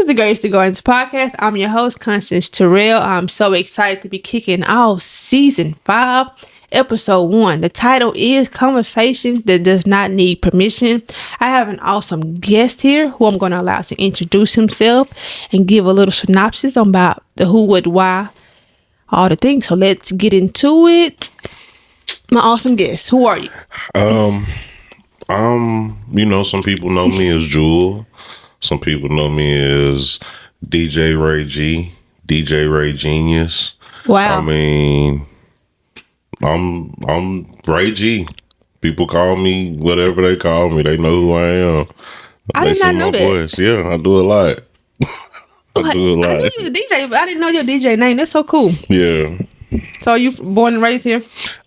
is the To Gardens podcast. I'm your host, Constance Terrell. I'm so excited to be kicking off season 5, episode 1. The title is Conversations That Does Not Need Permission. I have an awesome guest here who I'm going to allow to introduce himself and give a little synopsis about the who, what, why, all the things. So let's get into it. My awesome guest, who are you? Some people know me as Jewel. Some people know me as DJ Ray G, DJ Ray Genius. Wow. I mean, I'm Ray G. People call me whatever they call me. They know who I am. I did not know that. Voice. Yeah, I do a lot. I do a lot. I knew you was a DJ, but I didn't know your DJ name. That's so cool. Yeah. So are you born and raised here?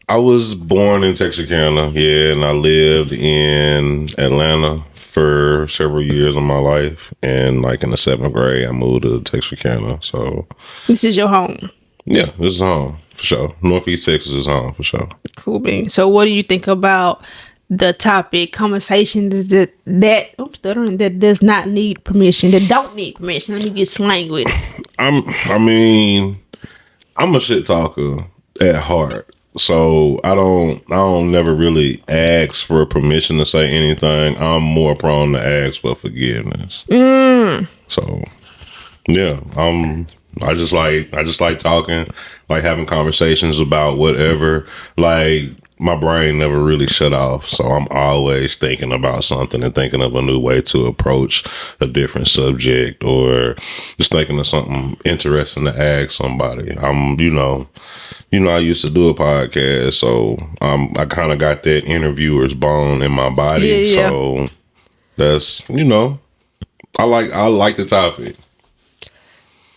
I was born in Texarkana, and I lived in Atlanta for several years of my life. And like in the 7th grade, I moved to Texarkana. So this is your home. Yeah, this is home for sure. Northeast Texas is home for sure. Cool bean. So what do you think about the topic, conversations that does not need permission, that don't need permission? Let me get slang with it. I'm a shit talker at heart. So I don't never really ask for permission to say anything. I'm more prone to ask for forgiveness. So yeah, I just like talking, like having conversations about whatever. Like my brain never really shut off. So I'm always thinking about something and thinking of a new way to approach a different subject, or just thinking of something interesting to ask somebody. I used to do a podcast, so I kind of got that interviewer's bone in my body. Yeah. So that's, I like the topic.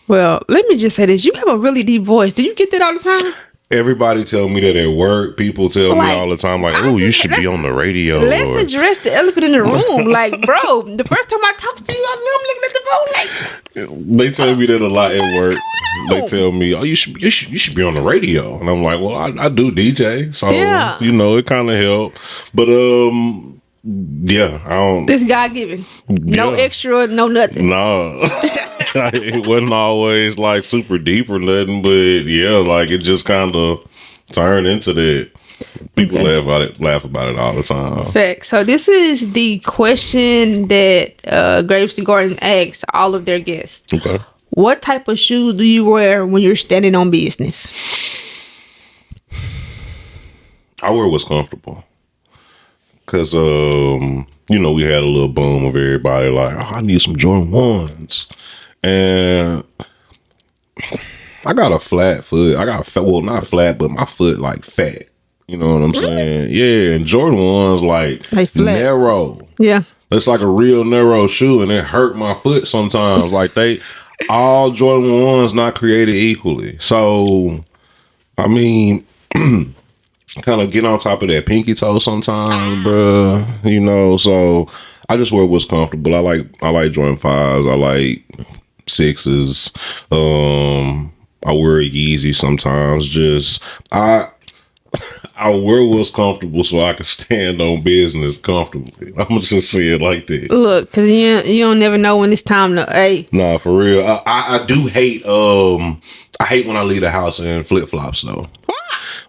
Well, let me just say this. You have a really deep voice. Do you get that all the time? Everybody tell me that at work. People tell me all the time, like, "Oh, you should be on the radio." Let's address the elephant in the room. Like, bro, the first time I talked to you, I'm looking at the phone like. They tell me that a lot at work. They tell me, "Oh, you should be on the radio," and I'm like, "Well, I do DJ, so yeah. It kind of help." But yeah, I don't. This God given, no extra, no nothing. No. It wasn't always like super deep or nothing, but yeah, like it just kind of turned into that. People laugh about it all the time. Fact. So this is the question that Graves to Garden asks all of their guests. Okay. What type of shoes do you wear when you're standing on business? I wear what's comfortable. Cause we had a little boom of everybody like, oh, I need some Jordan 1s. And I got a flat foot. Not flat, but my foot like fat. You know what I'm saying? Yeah, and Jordan 1's like narrow. Yeah. It's like a real narrow shoe, and it hurt my foot sometimes. Like all Jordan 1's not created equally. So, I mean, kind of get on top of that pinky toe sometimes, bruh. So I just wear what's comfortable. I like Jordan 5s. I like 6s. I wear a Yeezy sometimes. Just I wear what's comfortable so I can stand on business comfortably. I'm gonna just say it like that. Look, cause you don't never know when it's time to. Hey, nah, for real. I do hate. I hate when I leave the house in flip flops though.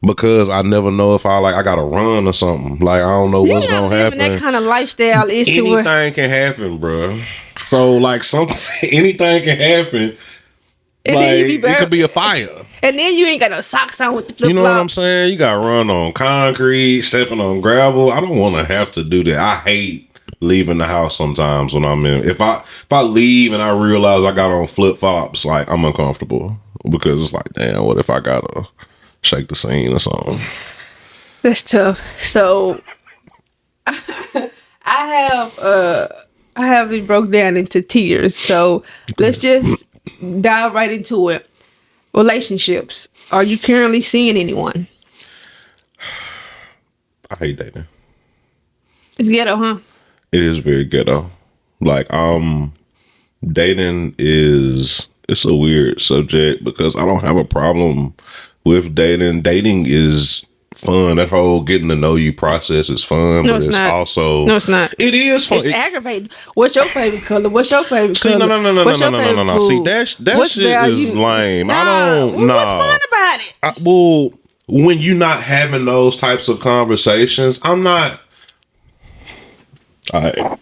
Because I never know if I gotta run or something. Like I don't know what's gonna happen. That kind of lifestyle is anything can happen, bro. So like anything can happen. And like then it could be a fire. And then you ain't got no socks on with the flip flops. You know what I'm saying? You got to run on concrete, stepping on gravel. I don't want to have to do that. I hate leaving the house sometimes when I'm in. If I leave and I realize I got on flip flops, like I'm uncomfortable because it's like, damn, what if I gotta shake the scene or something? That's tough. So I have it broke down into tiers. So let's just dive right into it. Relationships. Are you currently seeing anyone? I hate dating. It's ghetto, huh? It is very ghetto. Like, dating it's a weird subject because I don't have a problem with dating. Dating is fun. That whole getting to know you process is fun, No, but it's it's not. also No, it's not. It is fun. It's aggravating. What's your favorite color? What's your favorite See, color? no. What's your favorite food? See, that What's shit is value? lame. Nah. I don't. What's Nah. fun about it? Well, when you're not having those types of conversations, I'm not. I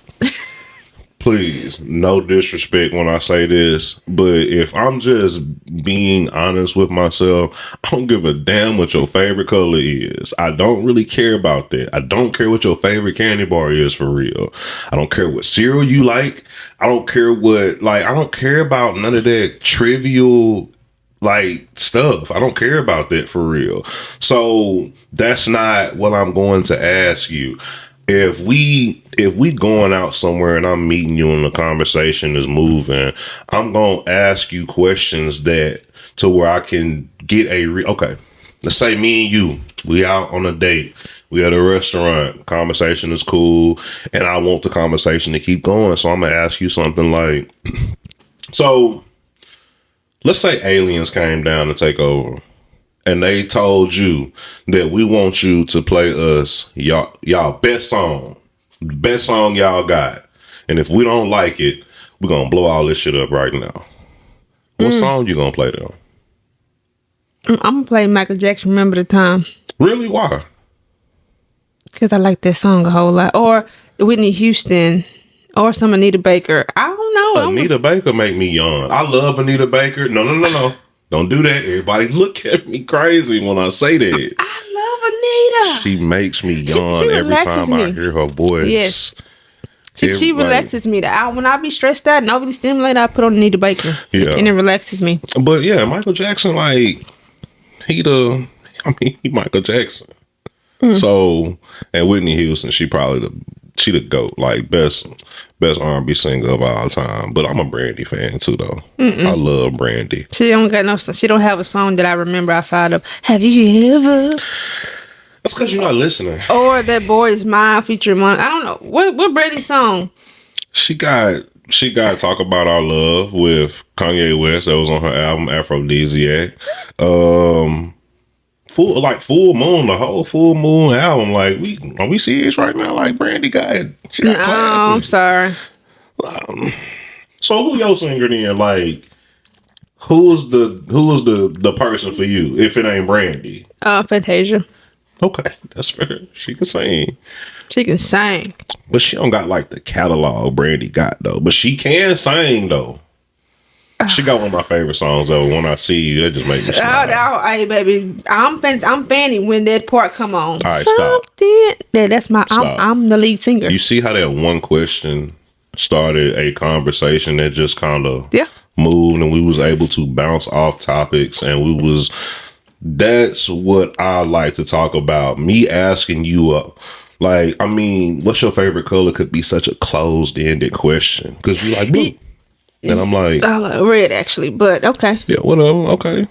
please, no disrespect when I say this, but if I'm just being honest with myself, I don't give a damn what your favorite color is. I don't really care about that. I don't care what your favorite candy bar is for real. I don't care what cereal you like. I don't care I don't care about none of that trivial stuff. I don't care about that for real. So that's not what I'm going to ask you. If we going out somewhere and I'm meeting you and the conversation is moving, I'm gonna ask you questions that to where I can get okay. Let's say me and you, we out on a date, we at a restaurant, conversation is cool, and I want the conversation to keep going. So I'm gonna ask you something like, so let's say aliens came down to take over. And they told you that we want you to play us y'all best song y'all got. And if we don't like it, we're gonna blow all this shit up right now. What song you gonna play them? I'm gonna play Michael Jackson, Remember the Time. Really? Why? Because I like that song a whole lot. Or Whitney Houston. Or some Anita Baker. I don't know. Anita Baker make me yawn. I love Anita Baker. No. Don't do that. Everybody look at me crazy when I say that. I love Anita. She makes me yawn she every time I hear her voice. Yes. She relaxes me. When I be stressed out and overly stimulated, I put on Anita Baker. Yeah. And it relaxes me. But yeah, Michael Jackson, he Michael Jackson. So, and Whitney Houston, she the GOAT, best R&B singer of all time. But I'm a Brandy fan too, though. I love Brandy. She don't have a song that I remember outside of Have You Ever? That's because you're not listening. Or That Boy Is Mine featuring I don't know what Brandy song. She got Talk About Our Love with Kanye West. That was on her album Aphrodisiac. Full Moon, the whole Full Moon album. Are we serious right now? Brandy she got classes. I'm sorry. So who your singer then? Who was the person for you if it ain't Brandy? Fantasia. Okay, that's fair. She can sing. She can sing. But she don't got the catalog Brandy got though. But she can sing though. She got one of my favorite songs though. When I See You, that just make me smile. Hey baby, I'm fanny when that part come on. All right, stop. That's my. I'm the lead singer. You see how that one question started a conversation that just kind of moved, and we was able to bounce off topics, and that's what I like to talk about. Me asking you what's your favorite color could be such a closed-ended question because you like blue. And I'm like, I like red actually, but okay. Yeah, whatever. Okay,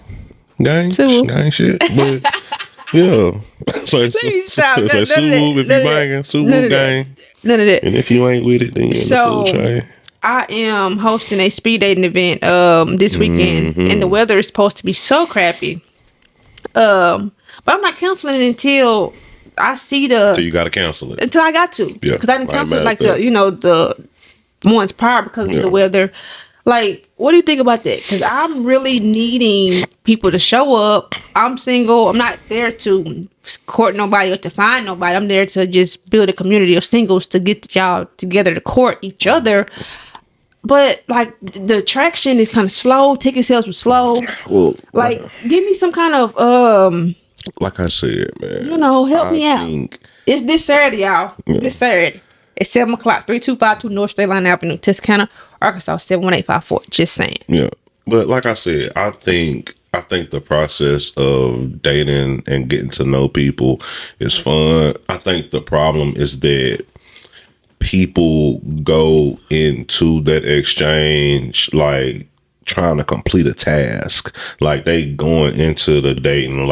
gang shit. But yeah, so let me stop. It's Suwu if you banging, Suwu gang. None of that. And if you ain't with it, then you're in the food chain. I am hosting a speed dating event this weekend, and the weather is supposed to be so crappy. But I'm not canceling it until I see So you got to cancel it until I got to, because I didn't cancel the months prior because of the weather. What do you think about that? Because I'm really needing people to show up. I'm single. I'm not there to court nobody or to find nobody. I'm there to just build a community of singles to get y'all together to court each other. But the traction is kind of slow. Ticket sales were slow. Well, give me some kind of like I said, man. Help me out. It's this Saturday, y'all. Yeah. This Saturday. It's 7 o'clock, 3252 North State Line Avenue, Texarkana, Arkansas, 71854. Just saying. Yeah. But like I said, I think the process of dating and getting to know people is fun. I think the problem is that people go into that exchange trying to complete a task. They going into the dating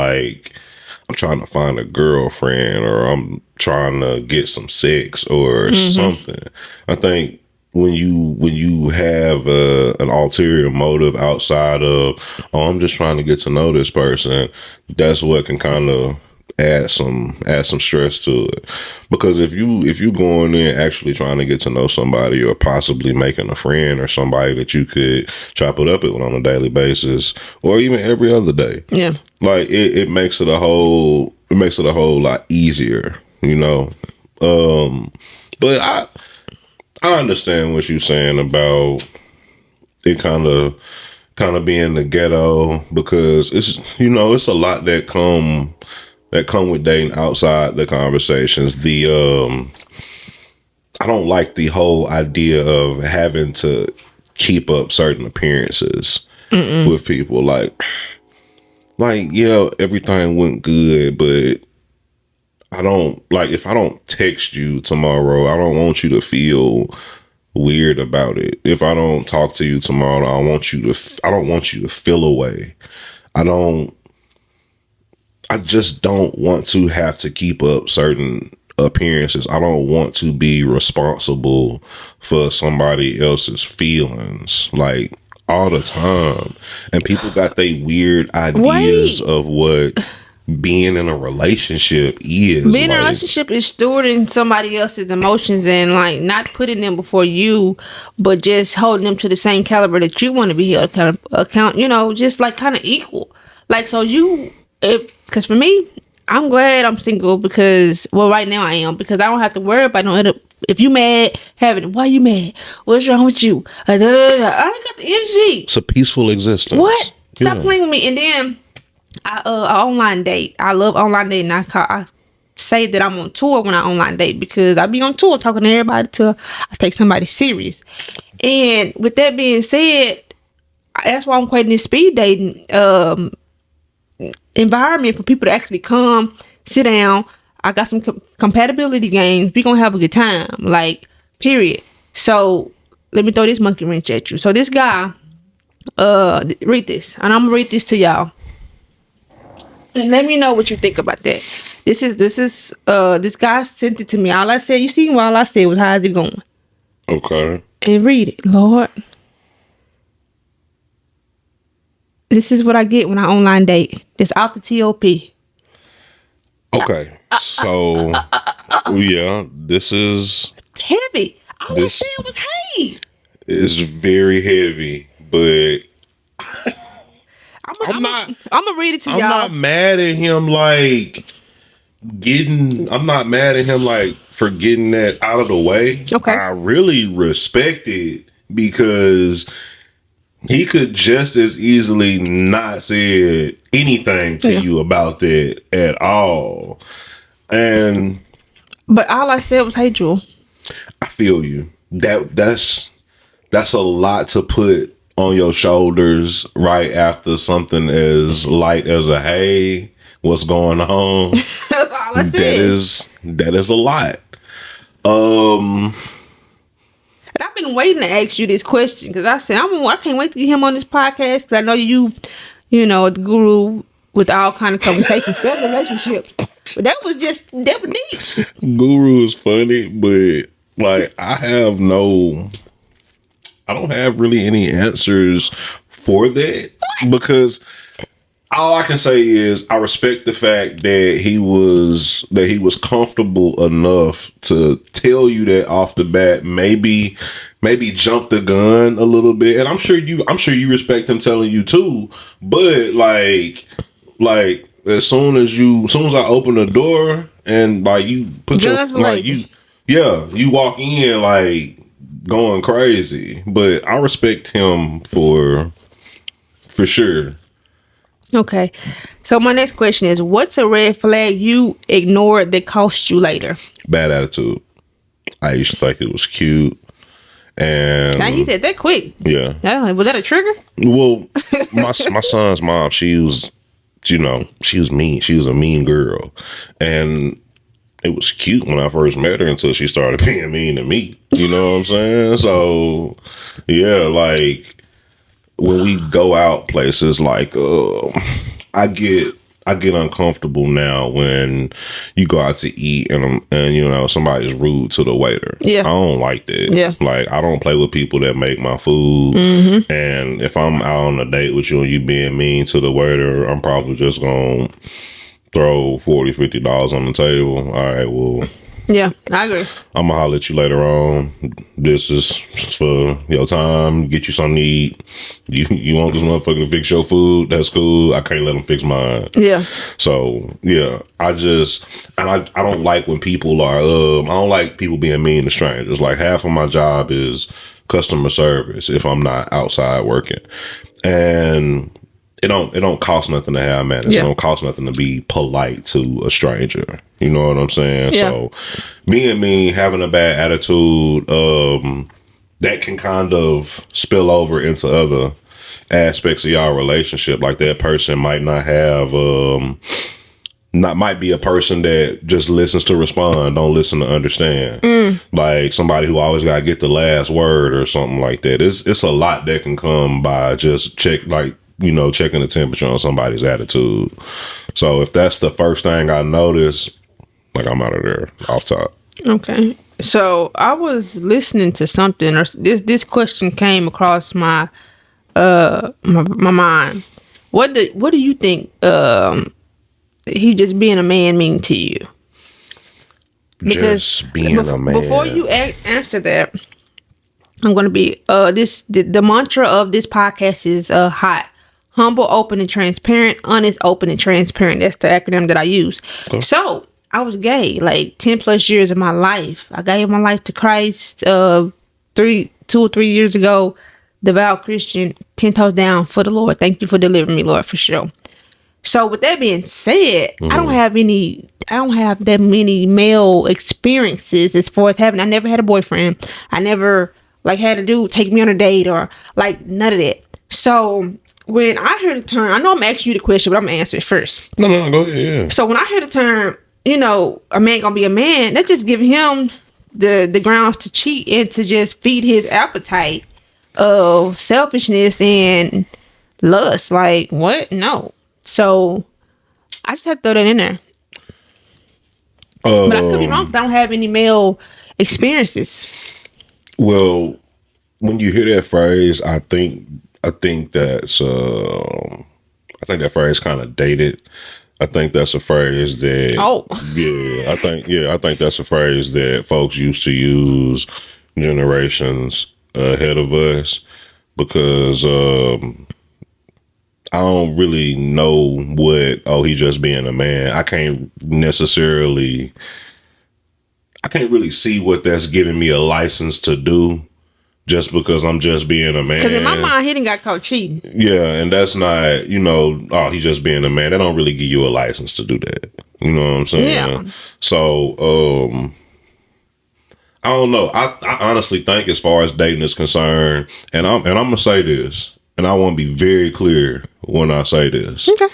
I'm trying to find a girlfriend, or I'm trying to get some sex or something. I think when you have an ulterior motive outside of, I'm just trying to get to know this person, that's what can kind of add some stress to it. Because if you going in actually trying to get to know somebody or possibly making a friend or somebody that you could chop it up with on a daily basis or even every other day. Yeah. Like it makes it a whole lot easier, But I understand what you're saying about it kind of being the ghetto, because it's a lot that come with dating outside the conversations. I don't like the whole idea of having to keep up certain appearances with people. Like yeah, everything went good, but I don't like, if I don't text you tomorrow, I don't want you to feel weird about it. If I don't talk to you tomorrow, I don't want you to feel away. I just don't want to have to keep up certain appearances. I don't want to be responsible for somebody else's feelings like all the time. And people got their weird ideas of what being in a relationship is. Being in a relationship is stewarding somebody else's emotions and like not putting them before you, but just holding them to the same caliber that you want to be held account. Just like kind of equal. Like because for me, I'm glad I'm single because right now I am, because I don't have to worry about no other. If you mad, why you mad? What's wrong with you? I ain't got the energy. It's a peaceful existence. What? Stop playing with me. And then I online date. I love online dating. I say that I'm on tour when I online date because I be on tour talking to everybody till I take somebody serious. And with that being said, that's why I'm creating this speed dating environment for people to actually come, sit down. I got some compatibility games. We gonna have a good time, like, period. So let me throw this monkey wrench at you. So this guy, read this, and I'm gonna read this to y'all, and let me know what you think about that. This guy sent it to me. All I said, you seen what all I said was, how's it going? Okay. And read it, Lord. This is what I get when I online date. It's off the TOP. Okay. So, yeah, this is heavy. I always say it was heavy. It's very heavy, but I'm gonna read it to y'all. I'm not mad at him for getting that out of the way. Okay. I really respect it because he could just as easily not say anything to you about that at all. But all I said was, hey, Jewel. I feel you. That's a lot to put on your shoulders right after something as light as a hey, what's going on? That's all I said. That is a lot. And I've been waiting to ask you this question because I said I can't wait to get him on this podcast because I know you know, the guru with all kind of conversations, better relationships. But that was deep. Guru is funny, but like I don't have really any answers for that because all I can say is I respect the fact that he was comfortable enough to tell you that off the bat, maybe jump the gun a little bit. And I'm sure you respect him telling you too. But like as soon as I open the door and like you put you walk in like going crazy. But I respect him for sure. Okay. So my next question is, what's a red flag you ignored that cost you later? Bad attitude. I used to think it was cute. And now you said that quick. Yeah. Was that a trigger? Well, my son's mom, she was mean. She was a mean girl. And it was cute when I first met her until she started being mean to me. You know what I'm saying? So, yeah, like when we go out places, like I get uncomfortable now when you go out to eat and somebody's rude to the waiter. Yeah, I don't like that. Yeah, like I don't play with people that make my food. Mm-hmm. And if I'm out on a date with you and you being mean to the waiter, I'm probably just gonna throw $40-$50 on the table. All right, well, Yeah, I agree. I'm gonna holler at you later on. This is for your time. Get you something to eat. You want this motherfucker to fix your food? That's cool. I can't let him fix mine. Yeah. So yeah, I don't like when people are. I don't like people being mean to strangers. Like half of my job is customer service if I'm not outside working, and it don't cost nothing to have manners. Yeah. It don't cost nothing to be polite to a stranger. You know what I'm saying? Yeah. So me having a bad attitude, that can kind of spill over into other aspects of y'all relationship. Like that person might not have might be a person that just listens to respond, don't listen to understand. Like somebody who always gotta get the last word or something like that. It's a lot that can come by just checking the temperature on somebody's attitude. So if that's the first thing I notice, like I'm out of there off top. Okay. So I was listening to something, or this question came across my my mind. What do you think he just being a man mean to you? Because just being a man. Before you answer that, I'm going to be the mantra of this podcast is hot, humble, open, and transparent. Honest, open, and transparent. That's the acronym that I use. Okay. So I was gay like 10 plus years of my life. I gave my life to Christ 2 or 3 years ago. Devout Christian, 10 toes down for the Lord. Thank you for delivering me, Lord, for sure. So with that being said, I don't have that many male experiences as far as I never had a boyfriend. I never had a dude take me on a date or none of that. So when I heard the term, I know I'm asking you the question, but I'm gonna answer it first. No, go ahead. Yeah. So when I heard the term, a man gonna be a man, that just give him the grounds to cheat and to just feed his appetite of selfishness and lust. Like what? No. So I just had to throw that in there. But I could be wrong because I don't have any male experiences. Well, when you hear that phrase, I think that's I think that phrase kind of dated. I think that's a phrase that I think that's a phrase that folks used to use generations ahead of us, because I don't really know what, he just being a man. I can't really see what that's giving me a license to do just because I'm just being a man. Because in my mind, he didn't got caught cheating. Yeah, and that's not, he just being a man. That don't really give you a license to do that. You know what I'm saying? Yeah. So, I don't know. I honestly think as far as dating is concerned, and I'm gonna say this, and I want to be very clear when I say this. Okay.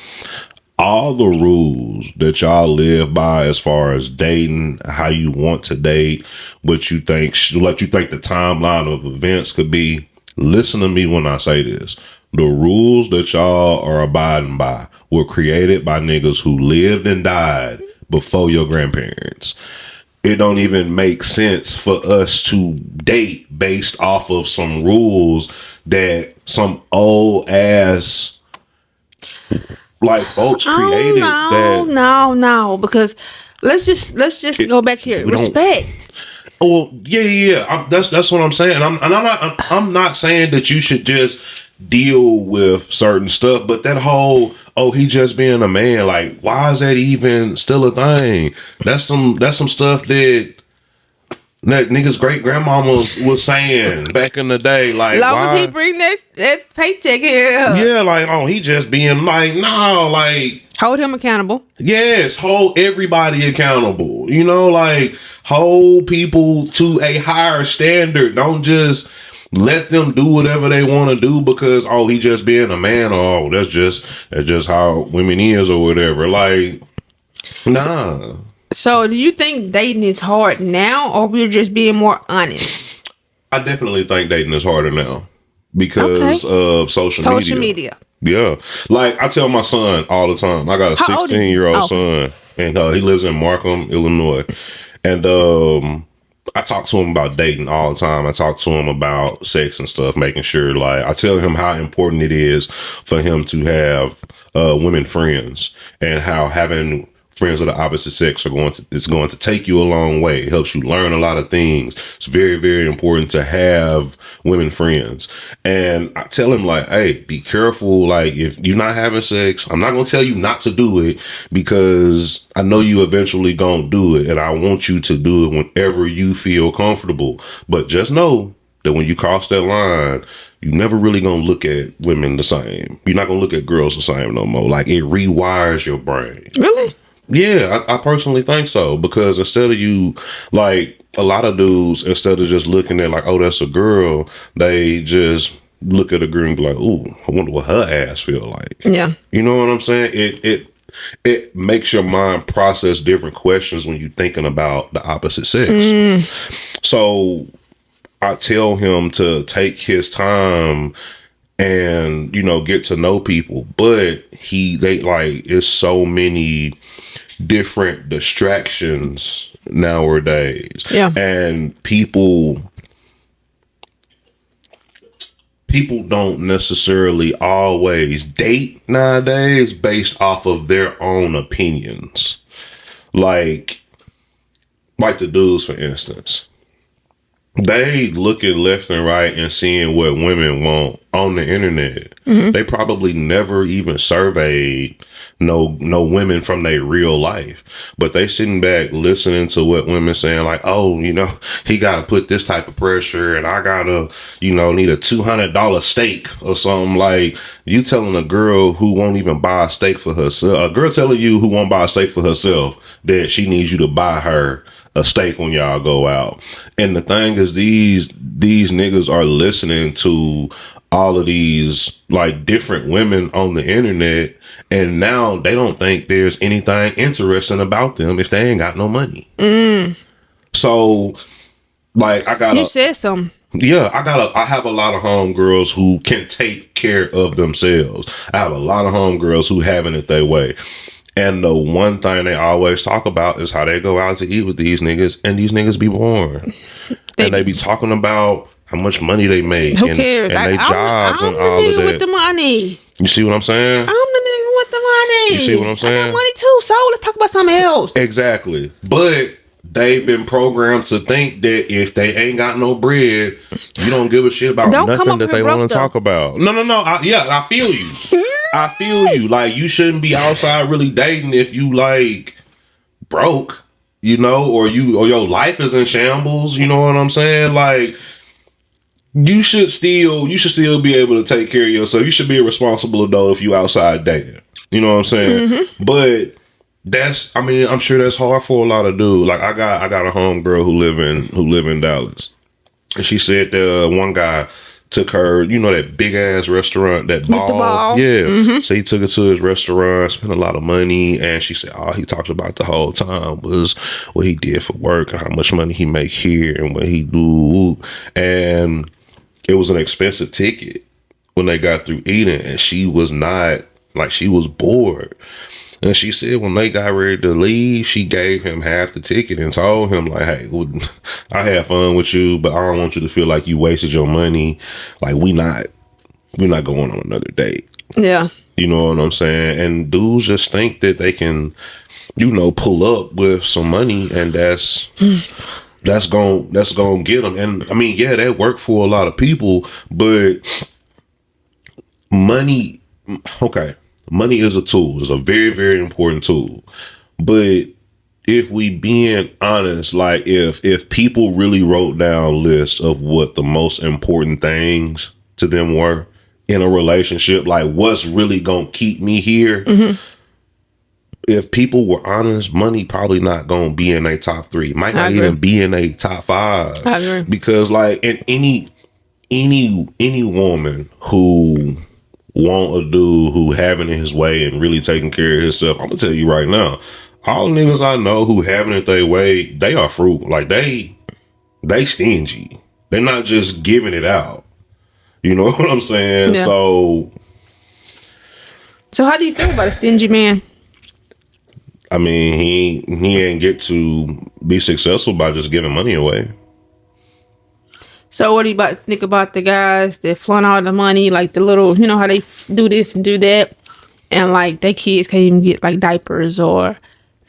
All the rules that y'all live by as far as dating, how you want to date, what you think the timeline of events could be, listen to me when I say this. The rules that y'all are abiding by were created by niggas who lived and died before your grandparents. It don't even make sense for us to date based off of some rules that some old ass folks created. No, because let's just go back here. Respect. Well, yeah. That's what I'm saying. I'm not saying that you should just deal with certain stuff, but that whole he just being a man, like, why is that even still a thing? That's some stuff that niggas great grandmama was saying back in the day. Like, long as he bring that paycheck here. Yeah, he just being like, no, like, hold him accountable. Yes, hold everybody accountable. Hold people to a higher standard. Don't just let them do whatever they want to do because he just being a man, or that's just how women is or whatever. Like, nah. So do you think dating is hard now, or we're just being more honest? I definitely think dating is harder now because of social media. Yeah. Like, I tell my son all the time, I got a 16-year-old son, and he lives in Markham, Illinois. And I talk to him about dating all the time. I talk to him about sex and stuff, making sure, I tell him how important it is for him to have women friends, and how having friends of the opposite sex it's going to take you a long way. It helps you learn a lot of things. It's very, very important to have women friends. And I tell him, like, hey, be careful. Like, if you're not having sex, I'm not going to tell you not to do it, because I know you eventually going to do it. And I want you to do it whenever you feel comfortable. But just know that when you cross that line, you never really gonna look at women the same. You're not gonna look at girls the same no more. Like, it rewires your brain. Really? Yeah, I personally think so, because instead of you, like, a lot of dudes, instead of just looking at like, oh, that's a girl, they just look at a girl and be like, ooh, I wonder what her ass feel like. Yeah. You know what I'm saying? It makes your mind process different questions when you're thinking about the opposite sex. So I tell him to take his time and, get to know people, but it's so many different distractions nowadays. Yeah. And people don't necessarily always date nowadays based off of their own opinions. Like the dudes, for instance. They looking left and right and seeing what women want on the internet. They probably never even surveyed no women from their real life, but they sitting back listening to what women saying, like, oh, he got to put this type of pressure, and I gotta, need a $200 steak or something. Like, you telling a girl who won't even buy a steak for herself, a girl telling you who won't buy a steak for herself, that she needs you to buy her a steak when y'all go out. And the thing is, these niggas are listening to all of these like different women on the internet, and now they don't think there's anything interesting about them if they ain't got no money. So, like, You said something. Yeah, I have a lot of homegirls who can take care of themselves. I have a lot of homegirls who having it their way. And the one thing they always talk about is how they go out to eat with these niggas, and these niggas be boring. And they be talking about how much money they make. Who cares? And they jobs and all of that. I'm the nigga with the money. You see what I'm saying? I'm the nigga with the money. You see what I'm saying? I got money too, so let's talk about something else. Exactly. But they've been programmed to think that if they ain't got no bread, you don't give a shit about nothing that they want to talk about. No. I feel you. I feel you. Like, you shouldn't be outside really dating if you like broke, or your life is in shambles. You know what I'm saying? Like, you should still be able to take care of yourself. You should be a responsible adult if you outside dating. You know what I'm saying? But I'm sure that's hard for a lot of dudes. Like, I got a homegirl who live in Dallas, and she said that one guy took her, that big ass restaurant, that ball. Yeah. So he took her to his restaurant, spent a lot of money, and she said all he talked about the whole time was what he did for work and how much money he make here and what he do. And it was an expensive ticket when they got through eating, and she was not, like, she was bored. And she said when they got ready to leave, she gave him half the ticket and told him, like, hey, I had fun with you, but I don't want you to feel like you wasted your money. Like, we're not going on another date. Yeah. You know what I'm saying? And dudes just think that they can, pull up with some money, and that's gonna get them. And I mean, yeah, that worked for a lot of people, but money, okay. Money is a tool. It's a very, very important tool. But if we being honest, like, if people really wrote down lists of what the most important things to them were in a relationship, like what's really gonna keep me here, if people were honest, money probably not gonna be in their top 3. Might not even be in their top 5. I agree. Because, like, in any woman who want a dude who having it his way and really taking care of himself, I'm gonna tell you right now, all niggas I know who having it their way, they are frugal. Like, they stingy. They're not just giving it out. You know what I'm saying? Yeah. So how do you feel about a stingy man? I mean, he ain't get to be successful by just giving money away. So what do you think about the guys that flaunt all the money, like the little, how they do this and do that, and like their kids can't even get like diapers, or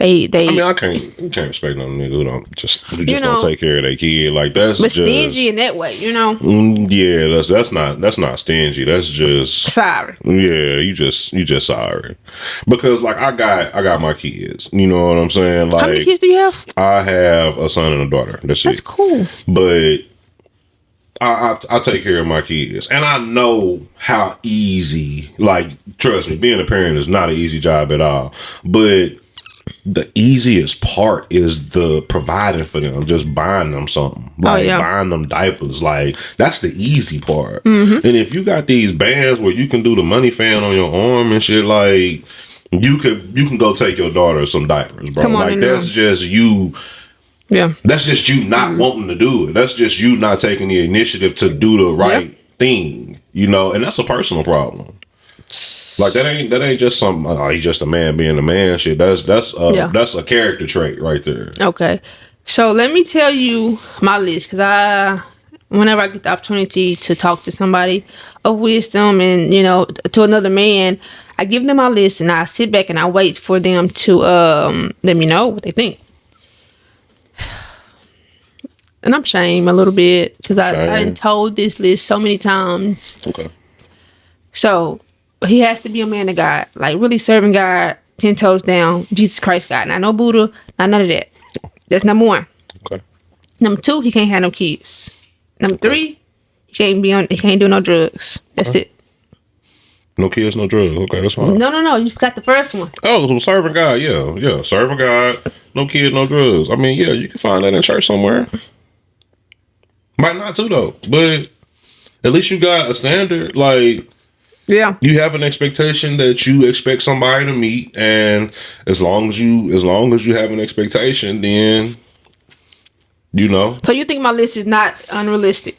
They I mean, you can't respect no nigga who just don't take care of their kid. Like that's but just stingy in that way, Yeah, that's not stingy. That's just sorry. Yeah, you just sorry. Because like I got my kids. You know what I'm saying? Like how many kids do you have? I have a son and a daughter. That's it. Cool. But I take care of my kids, and I know how easy. Like, trust me, being a parent is not an easy job at all. But the easiest part is the providing for them, just buying them something, like buying them diapers. Like that's the easy part. And if you got these bands where you can do the money fan on your arm and shit, like you can go take your daughter some diapers, bro. Like that's just you. Yeah. That's just you not wanting to do it. That's just you not taking the initiative to do the right thing, and that's a personal problem. Like that ain't just something. Oh, he's just a man being a man. Shit, that's a character trait right there. Okay, so let me tell you my list, because whenever I get the opportunity to talk to somebody of wisdom and to another man, I give them my list and I sit back and I wait for them to let me know what they think. And I'm ashamed a little bit because I done told this list so many times. Okay. So he has to be a man of God, like really serving God, 10 toes down, Jesus Christ God. Not no Buddha, not none of that. That's number one. Okay. Number two, he can't have no kids. Number three, he can't do no drugs. That's it. No kids, no drugs. Okay, that's fine. No. You forgot the first one. Oh, so serving God. Yeah. Serving God. No kids, no drugs. I mean, yeah, you can find that in church somewhere. Might not too though, but at least you got a standard. Like, yeah, you have an expectation that you expect somebody to meet, and as long as you have an expectation, then So you think my list is not unrealistic?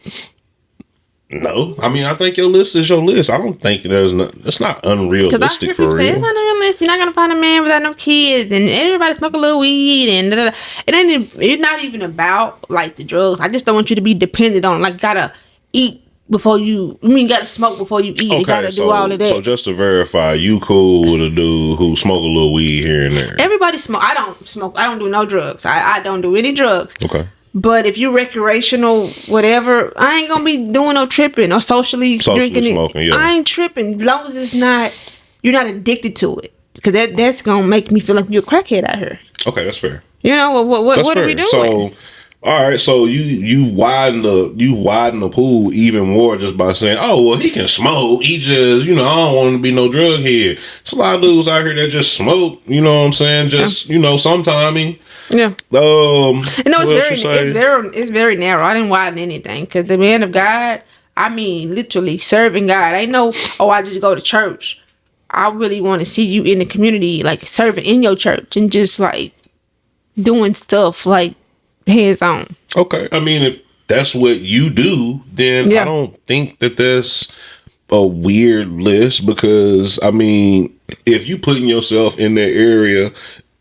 No, I mean I think your list is your list. I don't think it's not unrealistic for real. It's not unrealistic. You're not gonna find a man without no kids, and everybody smoke a little weed, and it's not even about like the drugs. I just don't want you to be dependent on like gotta eat before you. Gotta smoke before you eat. Okay, you gotta do all of that. So just to verify, you cool with a dude who smoke a little weed here and there? Everybody smoke. I don't smoke. I don't do no drugs. I don't do any drugs. Okay. But if you're recreational, whatever, I ain't gonna be doing no tripping or socially drinking smoking, it. Yeah. I ain't tripping as long as you're not addicted to it. Because that's gonna make me feel like you're a crackhead out here. Okay, that's fair. What are we doing? So, all right, so you widen the pool even more just by saying, oh well, he can smoke. He just I don't want him to be no drug head. There's a lot of dudes out here that just smoke. You know what I'm saying? Just sometime. Yeah. It's very narrow. I didn't widen anything because the man of God, I mean, literally serving God. I know. Oh, I just go to church. I really want to see you in the community, like serving in your church and just like doing stuff like hands on. Okay, I mean, if that's what you do, then I don't think that that's a weird list because I mean, if you putting yourself in that area,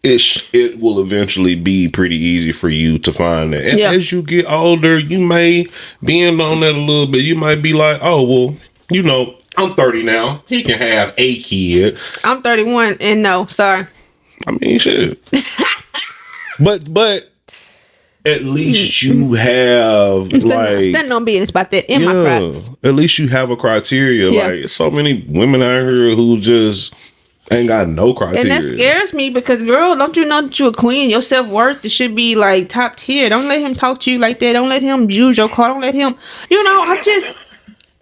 it will eventually be pretty easy for you to find that. And as you get older, you may bend on that a little bit. You might be like, oh well, I'm 30 now. He can have a kid. I'm 31 and no, sorry. I mean, shit. but at least you have standing on business about that in my cracks. At least you have a criteria. Yeah. Like so many women out here who just ain't got no criteria. And that scares me because, girl, don't you know that you're a queen? Your self-worth should be like top tier. Don't let him talk to you like that. Don't let him use your car. Don't let him,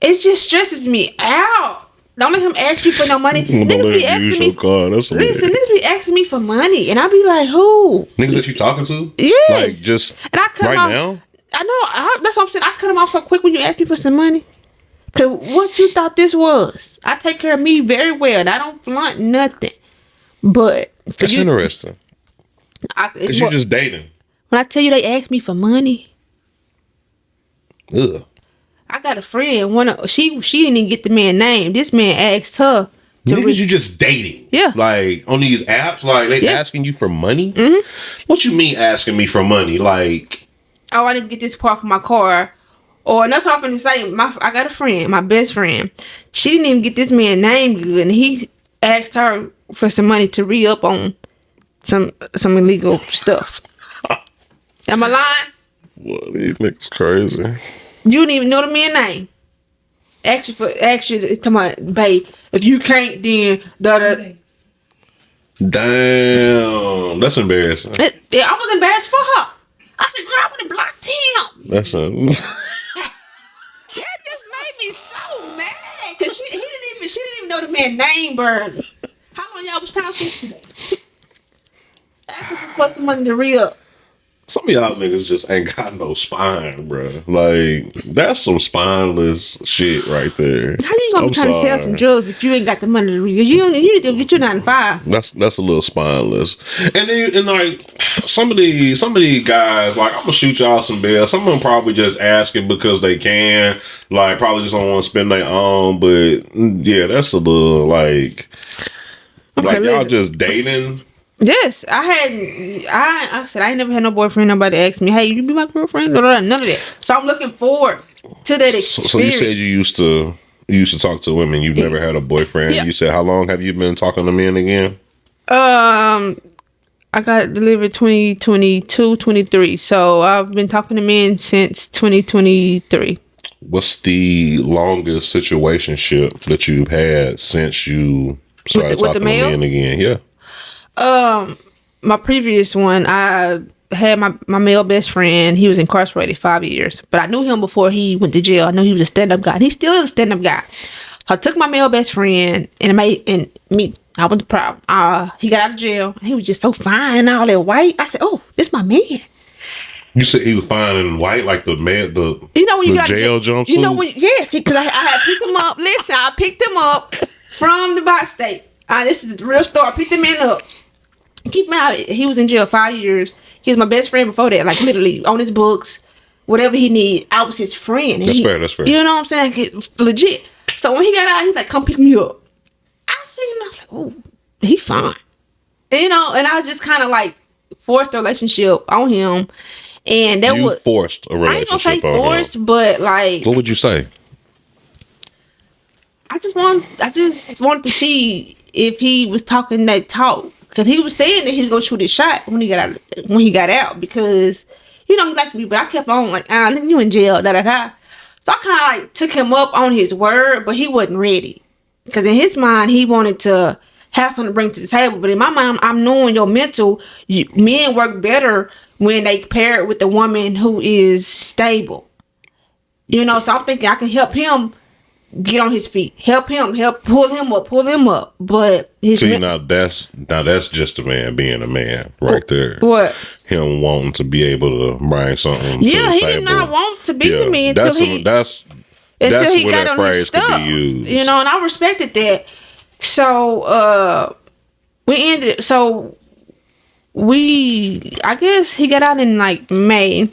it just stresses me out. Don't let him ask you for no money. Niggas be asking me. Niggas be asking me for money, and I be like, who? Niggas that you talking to? Yes. Like just and I cut right off, now. I know. That's what I'm saying. I cut him off so quick when you ask me for some money. Cause what you thought this was? I take care of me very well, and I don't flaunt nothing. But that's interesting. Cause you just dating. When I tell you they ask me for money, ugh. I got a friend. She didn't even get the man's name. This man asked her to. Niggas, you just dating? Yeah. Like on these apps, like they asking you for money. Mm-hmm. What you mean asking me for money? Like, oh, I need to get this part for my car. Or that's what I'm finna say. I got a friend, my best friend. She didn't even get this man's name good, and he asked her for some money to re-up on some illegal stuff. Am I lying? Well, these niggas crazy. You didn't even know the man's name. Actually, it's talking about, babe, if you can't, then Damn, that's embarrassing. Yeah, I was embarrassed for her. I said, girl, I would have blocked him. That's That just made me so mad. Cause she didn't even know the man's name, Bird. How long y'all was talking? Asking for some money to re-up. Some of y'all niggas just ain't got no spine, bro. Like, that's some spineless shit right there. How you gonna be trying to sell some drugs, but you ain't got the money to re-up? You need to get your 9 to 5. That's a little spineless. And like some of these guys, like, I'm gonna shoot y'all some bail. Some of them probably just asking because they can. Like, probably just don't want to spend their own. But yeah, that's a little like y'all just dating. Yes, I said I ain't never had no boyfriend. Nobody asked me, "Hey, you be my girlfriend?" None of that. So I'm looking forward to that experience. So you said you used to talk to women. You've never had a boyfriend. Yeah. You said how long have you been talking to men again? I got delivered 2022, 23. So I've been talking to men since 2023. What's the longest situationship that you've had since you started talking to men again? Yeah. My previous one, I had my male best friend. He was incarcerated 5 years, but I knew him before he went to jail. I knew he was a stand-up guy. And he still is a stand-up guy. So I took my male best friend and me. I was the problem. He got out of jail and he was just so fine and all that white. I said, "Oh, this my man." You said he was fine and white, like the man, when you got jail jumpsuit. You know yes, because I had picked him up. Listen, I picked him up from the bot state. This is the real story. I picked him up. Keep him out. He was in jail 5 years. He was my best friend before that. Like, literally on his books, whatever he need, I was his friend. That's fair. You know what I'm saying? It's legit. So when he got out, he's like, "Come pick me up." I seen him. I was like, "Oh, he's fine." And I just kind of like forced a relationship on him, and that was forced a relationship. I ain't gonna say forced, but like, what would you say? I just wanted to see if he was talking that talk. Because he was saying that he was going to shoot his shot when he got out. Because, he liked me. But I kept on like, nigga, you in jail, da-da-da. So I kind of like took him up on his word, but he wasn't ready. Because in his mind, he wanted to have something to bring to the table. But in my mind, I'm knowing your mental. Men work better when they pair it with a woman who is stable. So I'm thinking I can help him get on his feet, help pull him up. But that's just a man being a man right there. What? Him wanting to be able to bring something to the table. Yeah, he did not want to be the man until he got on his stuff. And I respected that. So I guess he got out in like May.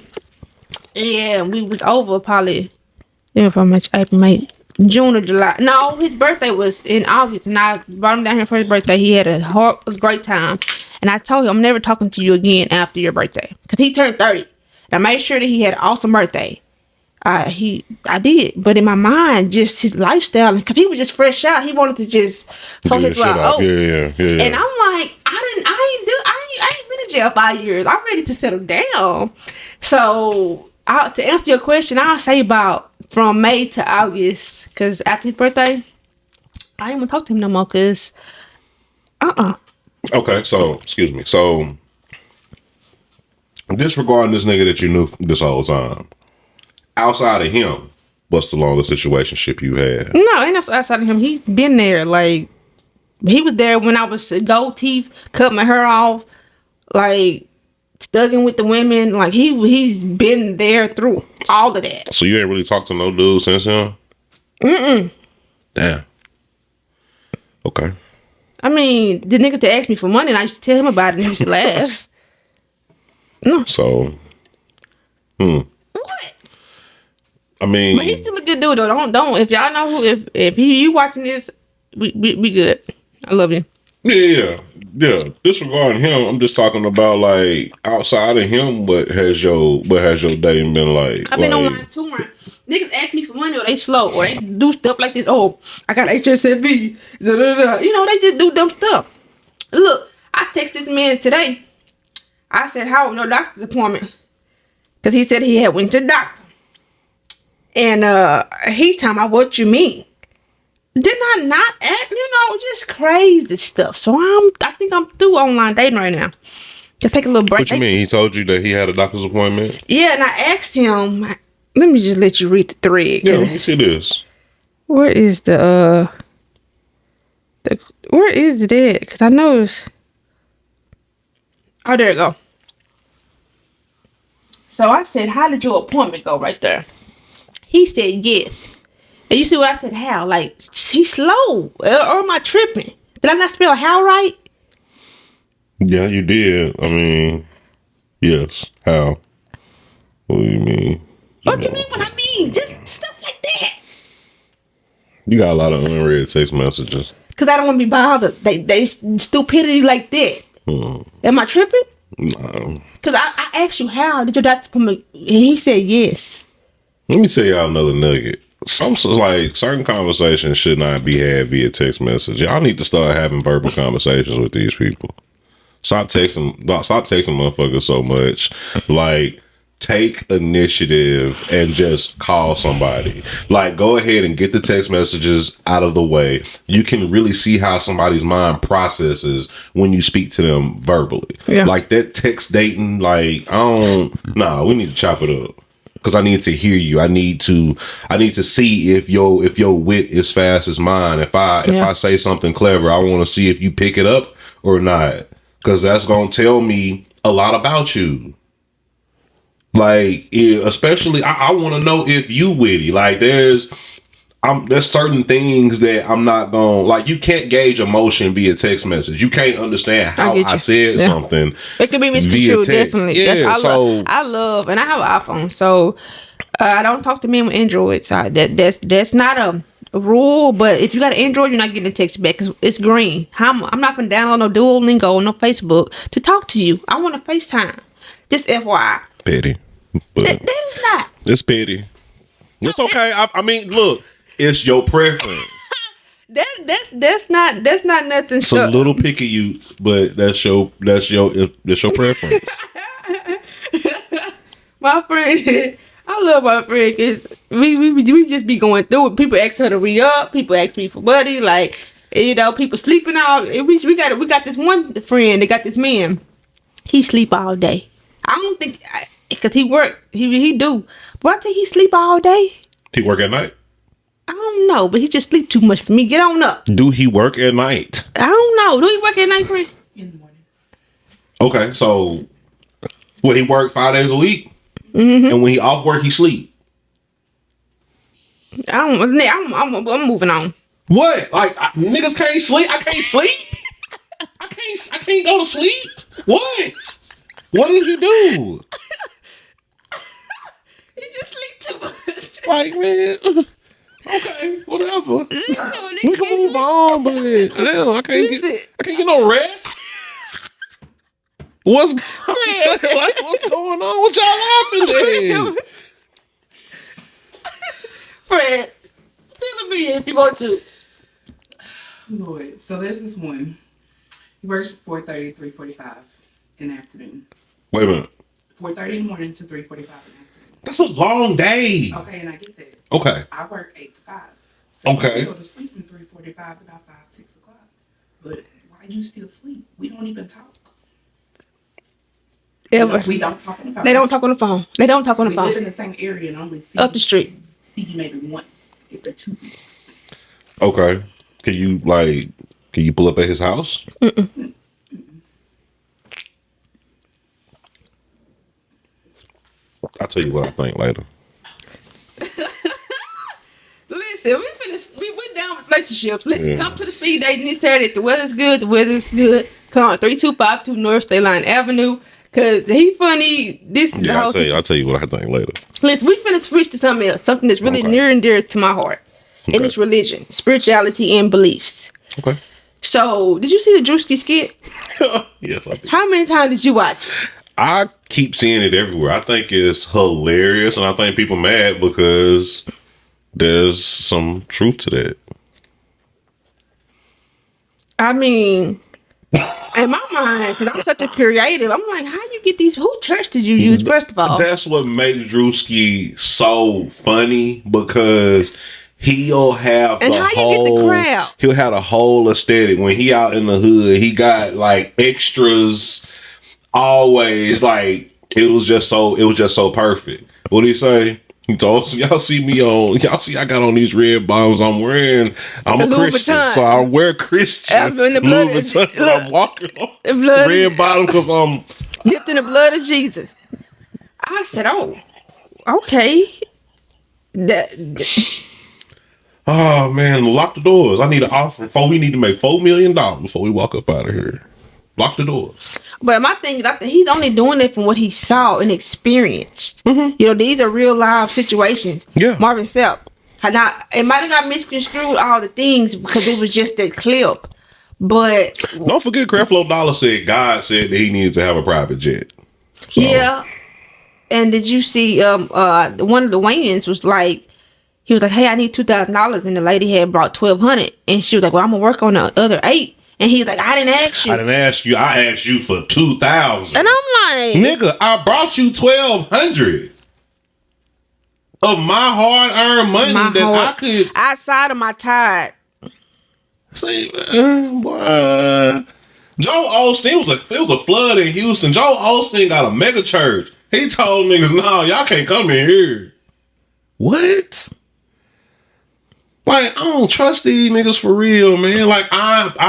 Yeah, we was over probably from April, May. June or July. No, his birthday was in August, and I brought him down here for his birthday. He had a great time, and I told him, "I'm never talking to you again after your birthday," because he turned 30. And I made sure that he had an awesome birthday. I did, but in my mind, just his lifestyle, because he was just fresh out. He wanted to just throw his out. Yeah. And I'm like, I ain't been in jail 5 years. I'm ready to settle down. So to answer your question, I'll say about from May to August, because after his birthday, I ain't gonna talk to him no more, because Okay, so excuse me. So disregarding this nigga that you knew this whole time, outside of him, what's the longest situationship you had? No, ain't no outside of him. He's been there. Like, he was there when I was gold teeth, cut my hair off, like stugging with the women. Like, he's been there through all of that. So you ain't really talked to no dude since him? Damn. Okay. I mean, the nigga to ask me for money, and I used to tell him about it, and he used to laugh. No. So, What? I mean, but he's still a good dude though. Don't if y'all know who, if you watching this, we good. I love you. Yeah. Disregarding him, I'm just talking about like outside of him. What has your dating been like? I've been online touring. Niggas ask me for money, or they slow, or they do stuff like this. Oh, I got HSFV. They just do dumb stuff. Look, I texted this man today. I said, how was your doctor's appointment? Because he said he had went to the doctor. And he told me, what you mean? Did I not act? Just crazy stuff. So I think I'm through online dating right now. Just take a little break. What you mean? He told you that he had a doctor's appointment? Yeah, and I asked him. Let me just let you read the thread. Yeah, let me see this. Where is where is it at? Because I know it's... Oh, there you go. So I said, how did your appointment go right there? He said, yes. And you see what I said, how? Like, he's slow. Or am I tripping? Did I not spell how right? Yeah, you did. I mean, yes. How? What do you mean? What you mean what I mean? Just stuff like that. You got a lot of unread text messages. Because I don't want to be bothered. They stupidity like that. Am I tripping? No. Because I asked you, how did your doctor appointment? And he said yes. Let me tell y'all another nugget. Certain conversations should not be had via text message. Y'all need to start having verbal conversations with these people. Stop texting motherfuckers so much. Like, take initiative and just call somebody. Like, go ahead and get the text messages out of the way. You can really see how somebody's mind processes when you speak to them verbally. Yeah. Like that text dating, like, we need to chop it up. Because I need to hear you. I need to see if your wit is fast as mine. If I say something clever, I want to see if you pick it up or not. Because that's gonna tell me a lot about you. Like, especially, I want to know if you witty. Like, there's certain things that I'm not gonna, like, you can't gauge emotion via text message. You can't understand how I said something. It could be misconstrued, definitely. Yeah, I love, and I have an iPhone, so I don't talk to men with Android. So that's not a rule, but if you got an Android, you're not getting a text back because it's green. I'm not gonna download no Duolingo or no Facebook to talk to you. I want to FaceTime. Just FYI. Petty. But That is not. It's petty. It's okay. I mean, look, it's your preference. That's not nothing. It's a little picky, you, but that's your preference. My friend, I love my friend because we just be going through it. People ask her to re-up. People ask me for buddy. Like, people sleeping out. We got this one friend. They got this man. He sleep all day. I don't think because he work. He do. But I think he sleep all day. He work at night? I don't know, but he just sleep too much for me. Get on up. Do he work at night? I don't know. Do he work at night, friend? In the morning. Okay, so he work 5 days a week, and when he off work, he sleep. I'm moving on. What? Like, niggas can't sleep? I can't sleep? I can't go to sleep? What? What does he do? He just sleep too much. Like, man. Okay, whatever. No, We can move on, but damn, I can't get no rest. What's going on? What y'all laughing at? Fred, fill me in if you want to. Lord, so there's this one. He works 4:30 to 3:45 in the afternoon. Wait a minute. 4:30 in the morning to 3:45 in the afternoon. That's a long day. Okay, and I get that. Okay. I work 8 to 5. So Okay. I go to sleep from 3:45 to about 5, 6 o'clock. But why you still sleep? We don't even talk. Ever. We don't talk on the phone. They don't talk on the phone. They don't talk on the We phone. live in the same area and only see Up the street. See you maybe once every 2 weeks. Okay. Can you pull up at his house? I'll tell you what I think later. Listen, we went down with relationships. Listen, come to the speed dating this Saturday. If the weather's good, come on, 3252 North State Line Avenue. Cause he funny. This is the whole I'll tell you what I think later. Listen, we finna switch to something else. Something that's really near and dear to my heart. Okay. And it's religion, spirituality, and beliefs. Okay. So, did you see the Drewski skit? Yes, I did. How many times did you watch it? I keep seeing it everywhere. I think it's hilarious, and I think people mad because there's some truth to that. I mean, In my mind, because I'm such a creative, I'm like, how you get these? Who church did you use, first of all? That's what makes Drewski so funny, because he'll have And the how you get the whole, crowd? he'll have the whole aesthetic. When he out in the hood, he got like extras always. Like it was just so perfect. What did he say? He told us, y'all see I got on these red bottoms I'm wearing. I'm a Louis Christian, Vuitton. so I wear Christian I'm in the blood Louis of- Vuitton, so look, I'm walking on the blood red of- bottom because I'm dipped in the blood of Jesus. I said, oh, okay. Oh man, lock the doors. I need an offer. We need to make $4 million before we walk up out of here. Lock the doors. But my thing is, I think he's only doing it from what he saw and experienced. You know, these are real live situations. Yeah. Marvin Sapp. Now, it might have got misconstrued all the things because it was just that clip. But Don't forget, Creflo Dollar said God said that he needs to have a private jet. So, yeah. And did you see one of the Wayans was like, he was like, hey, I need $2,000, and the lady had brought $1,200, and she was like, well, I'm gonna work on the other $8. And he's like, I didn't ask you. I didn't ask you. I asked you for $2,000. And I'm like, Nigga, I brought you $1,200 of my hard-earned money I could outside of my tithe. say, boy. Joe Osteen it was a flood in Houston. Joe Osteen got a mega church. He told niggas, no, y'all can't come in here. What? Like, I don't trust these niggas for real, man. Like, I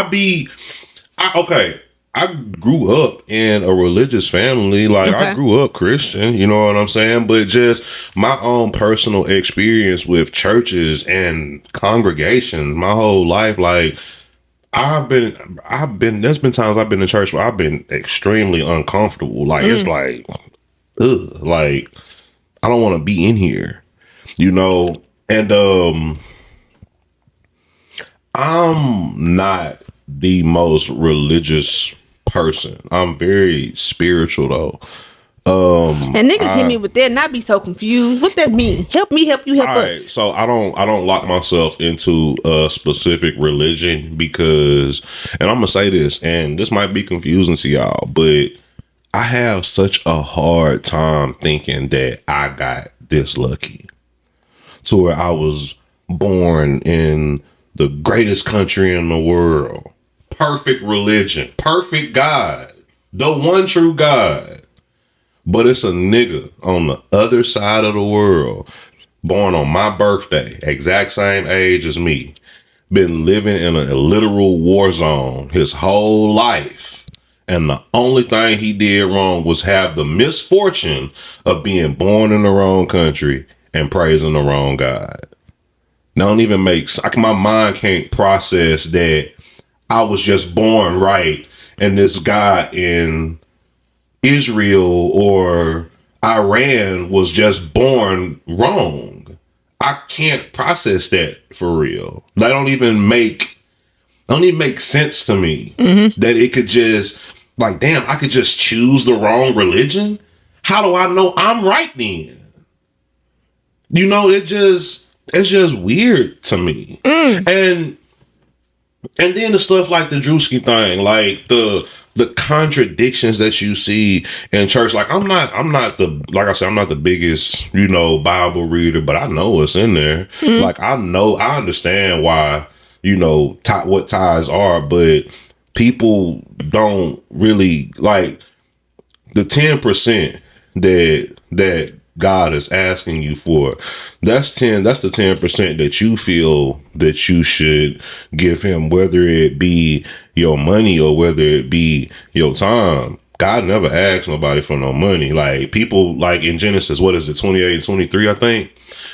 grew up in a religious family. Like, I grew up Christian, you know what I'm saying? But just my own personal experience with churches and congregations my whole life, like, there's been times I've been in church where I've been extremely uncomfortable. Like, it's like, ugh, like, I don't want to be in here, you know? And, I'm not the most religious person. I'm very spiritual though. And niggas hit me with that, and I be so confused. What that mean? Help me, help you, help us. So I don't lock myself into a specific religion because, and I'm gonna say this, and this might be confusing to y'all, but I have such a hard time thinking that I got this lucky to where I was born in the greatest country in the world, perfect religion, perfect God, the one true God. But it's a nigga on the other side of the world, born on my birthday, exact same age as me, been living in a literal war zone his whole life. And the only thing he did wrong was have the misfortune of being born in the wrong country and praising the wrong God. Don't even my mind can't process that I was just born right and this guy in Israel or Iran was just born wrong. I can't process that for real. That don't even make sense to me. That it could just, like, damn, I could just choose the wrong religion. How do I know I'm right then? You know, it's just weird to me. And then the stuff like the Drewski thing, like the contradictions that you see in church. Like I'm not the biggest, Bible reader, but I know what's in there. Like I understand why, what tithes are, but people don't really like the 10% that God is asking you for. That's the 10% that you feel that you should give him, whether it be your money or whether it be your time. God never asked nobody for no money. Like people, like in Genesis, what is it, 28 and 23, I think,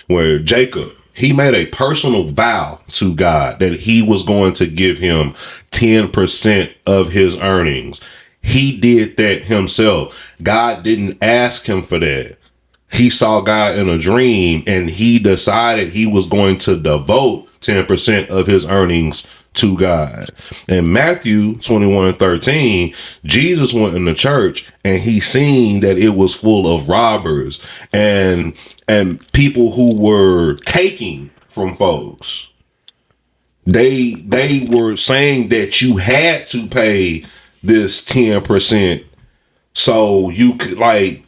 where Jacob, he made a personal vow to God that he was going to give him 10% of his earnings. He did that himself. God didn't ask him for that. He saw God in a dream and he decided he was going to devote 10% of his earnings to God. In Matthew 21:13, Jesus went in the church and he seen that it was full of robbers and people who were taking from folks. They were saying that you had to pay this 10%, so you could, like,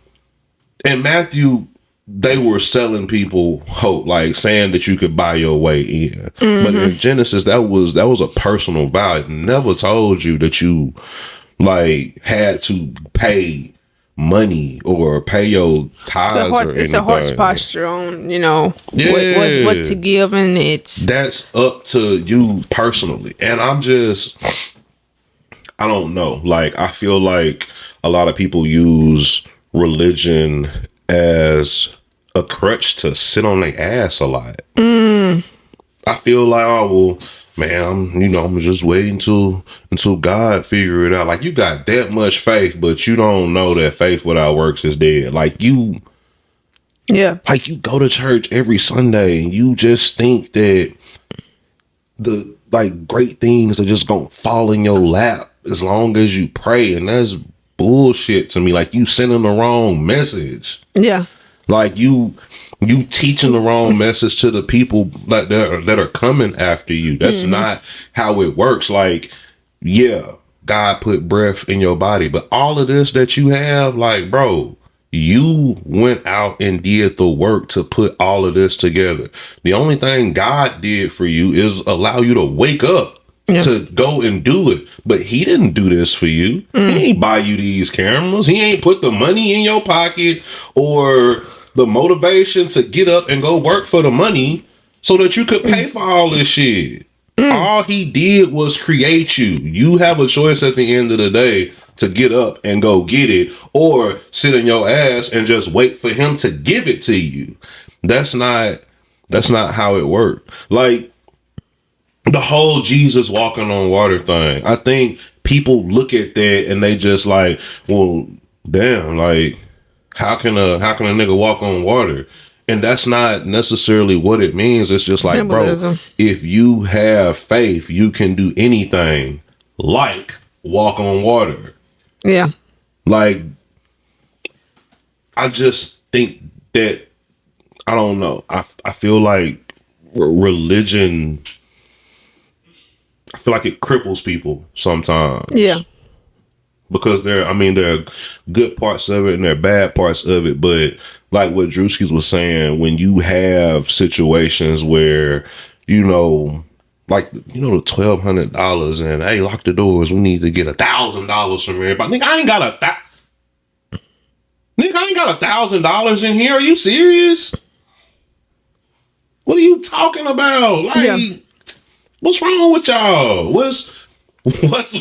in Matthew, they were selling people hope, like saying that you could buy your way in. But in Genesis, that was a personal vow. It never told you that you like had to pay money or pay your tithes or anything. It's a heart's posture on, Yeah. what to give, and it's That's up to you personally. And I don't know. Like, I feel like a lot of people use religion as a crutch to sit on their ass a lot. I feel like, oh well, man, I'm just waiting until God figure it out. Like, you got that much faith, but you don't know that faith without works is dead. Like you go to church every Sunday and you just think that the like great things are just gonna fall in your lap as long as you pray, and that's bullshit to me. Like, you sending the wrong message. yeah. Like, you teaching the wrong message to the people that are coming after you. That's not how it works. Like, yeah, God put breath in your body, but all of this that you have, like, bro, you went out and did the work to put all of this together. The only thing God did for you is allow you to wake up to go and do it. But he didn't do this for you. He ain't buy you these cameras. He ain't put the money in your pocket or the motivation to get up and go work for the money so that you could pay for all this shit. All he did was create you. You have a choice at the end of the day to get up and go get it, or sit in your ass and just wait for him to give it to you. That's not how it worked. Like, the whole Jesus walking on water thing, I think people look at that and they just like, well, damn, like, how can a nigga walk on water? And that's not necessarily what it means. It's just like, Symbolism. bro, if you have faith, you can do anything, like walk on water. Yeah. Like, I just think that, I don't know. I feel like religion, I feel like it cripples people sometimes. Yeah. Because there are good parts of it and there are bad parts of it. But like what Drewskis was saying, when you have situations where, like, the $1,200 and, hey, lock the doors, we need to get $1,000 from everybody. Nigga, I ain't got $1,000 in here. Are you serious? What are you talking about? Like, what's wrong with y'all? What's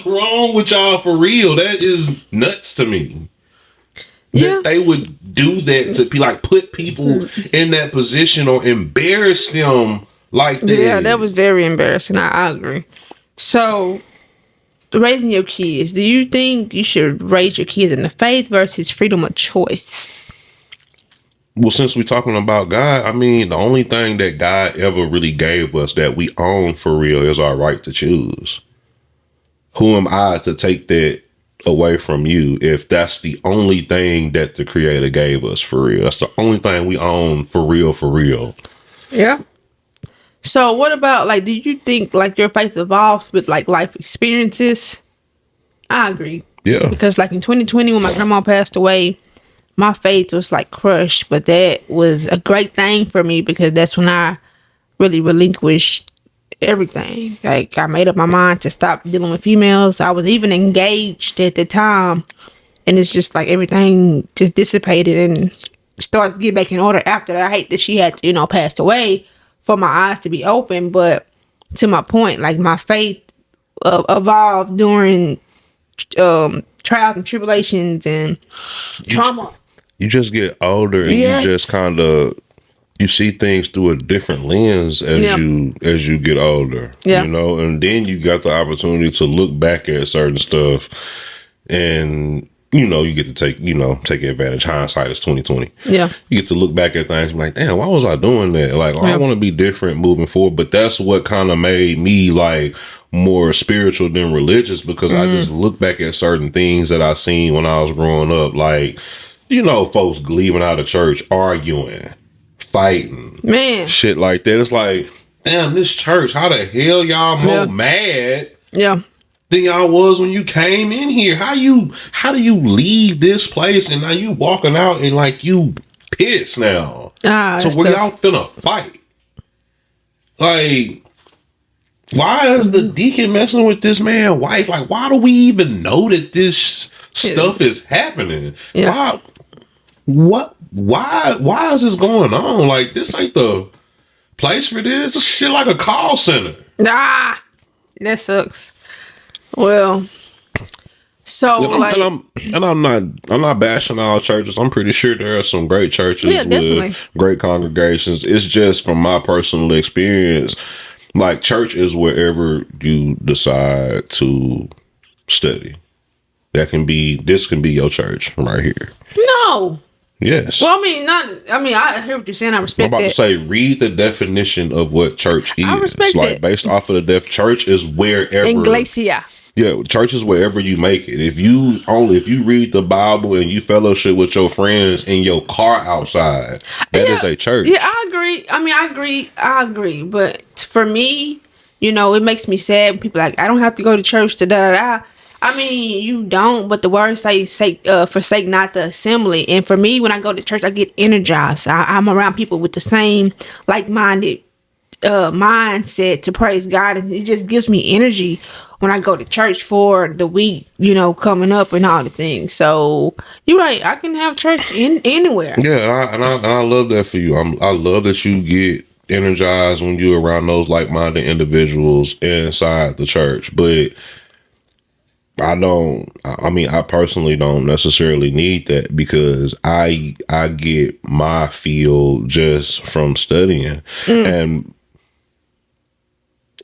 wrong with y'all for real? That is nuts to me. That they would do that to be like, put people in that position or embarrass them like that. Yeah, that was very embarrassing. I agree. So, raising your kids, do you think you should raise your kids in the faith versus freedom of choice? Well, since we're talking about God, the only thing that God ever really gave us that we own for real is our right to choose. Who am I to take that away from you if that's the only thing that the Creator gave us for real? That's the only thing we own for real, for real. Yeah. So what about, like, do you think, like, your faith evolves with, like, life experiences? I agree. Yeah. Because, like, in 2020, when my grandma passed away, my faith was, like, crushed. But that was a great thing for me because that's when I really relinquished everything. Like, I made up my mind to stop dealing with females. I was even engaged at the time, and it's just like everything just dissipated and started to get back in order after that. I hate that she had to, passed away for my eyes to be open, but to my point, like, my faith evolved during trials and tribulations and trauma. You just get older and you just kind of, you see things through a different lens as you get older, and then you got the opportunity to look back at certain stuff, and you get to take advantage. Hindsight is 2020. Yeah, you get to look back at things and be like, damn, why was I doing that? Like, I want to be different moving forward. But that's what kind of made me like more spiritual than religious, because I just look back at certain things that I seen when I was growing up, like folks leaving out of church, arguing, fighting, shit like that. It's like, damn, this church, how the hell y'all more mad than y'all was when you came in here? How do you leave this place and now you walking out and like you pissed now? So where y'all finna fight? Like, why is the deacon messing with this man's wife? Like, why do we even know that this stuff is happening? Yeah. Why is this going on? Like, this ain't the place for this. This shit like a call center. That sucks. Well, so I'm not bashing all churches. I'm pretty sure there are some great churches with great congregations. It's just from my personal experience, like, church is wherever you decide to study. This can be your church right here. No. Yes. Well, I hear what you're saying. I respect that. I'm about to say, read the definition of what church is. I respect that. Based off of the church is wherever. Iglesia. Yeah, church is wherever you make it. If you read the Bible and you fellowship with your friends in your car outside, that is a church. Yeah, I agree. I agree. But for me, it makes me sad when people like, I don't have to go to church to da-da-da. I mean, you don't, but the words say, forsake not the assembly. And for me, when I go to church, I get energized. I'm around people with the same like-minded mindset to praise God. And it just gives me energy when I go to church for the week, coming up and all the things. So you're right. I can have church anywhere. Yeah, and I love that for you. I love that you get energized when you're around those like-minded individuals inside the church. But I personally don't necessarily need that, because I get my feel just from studying and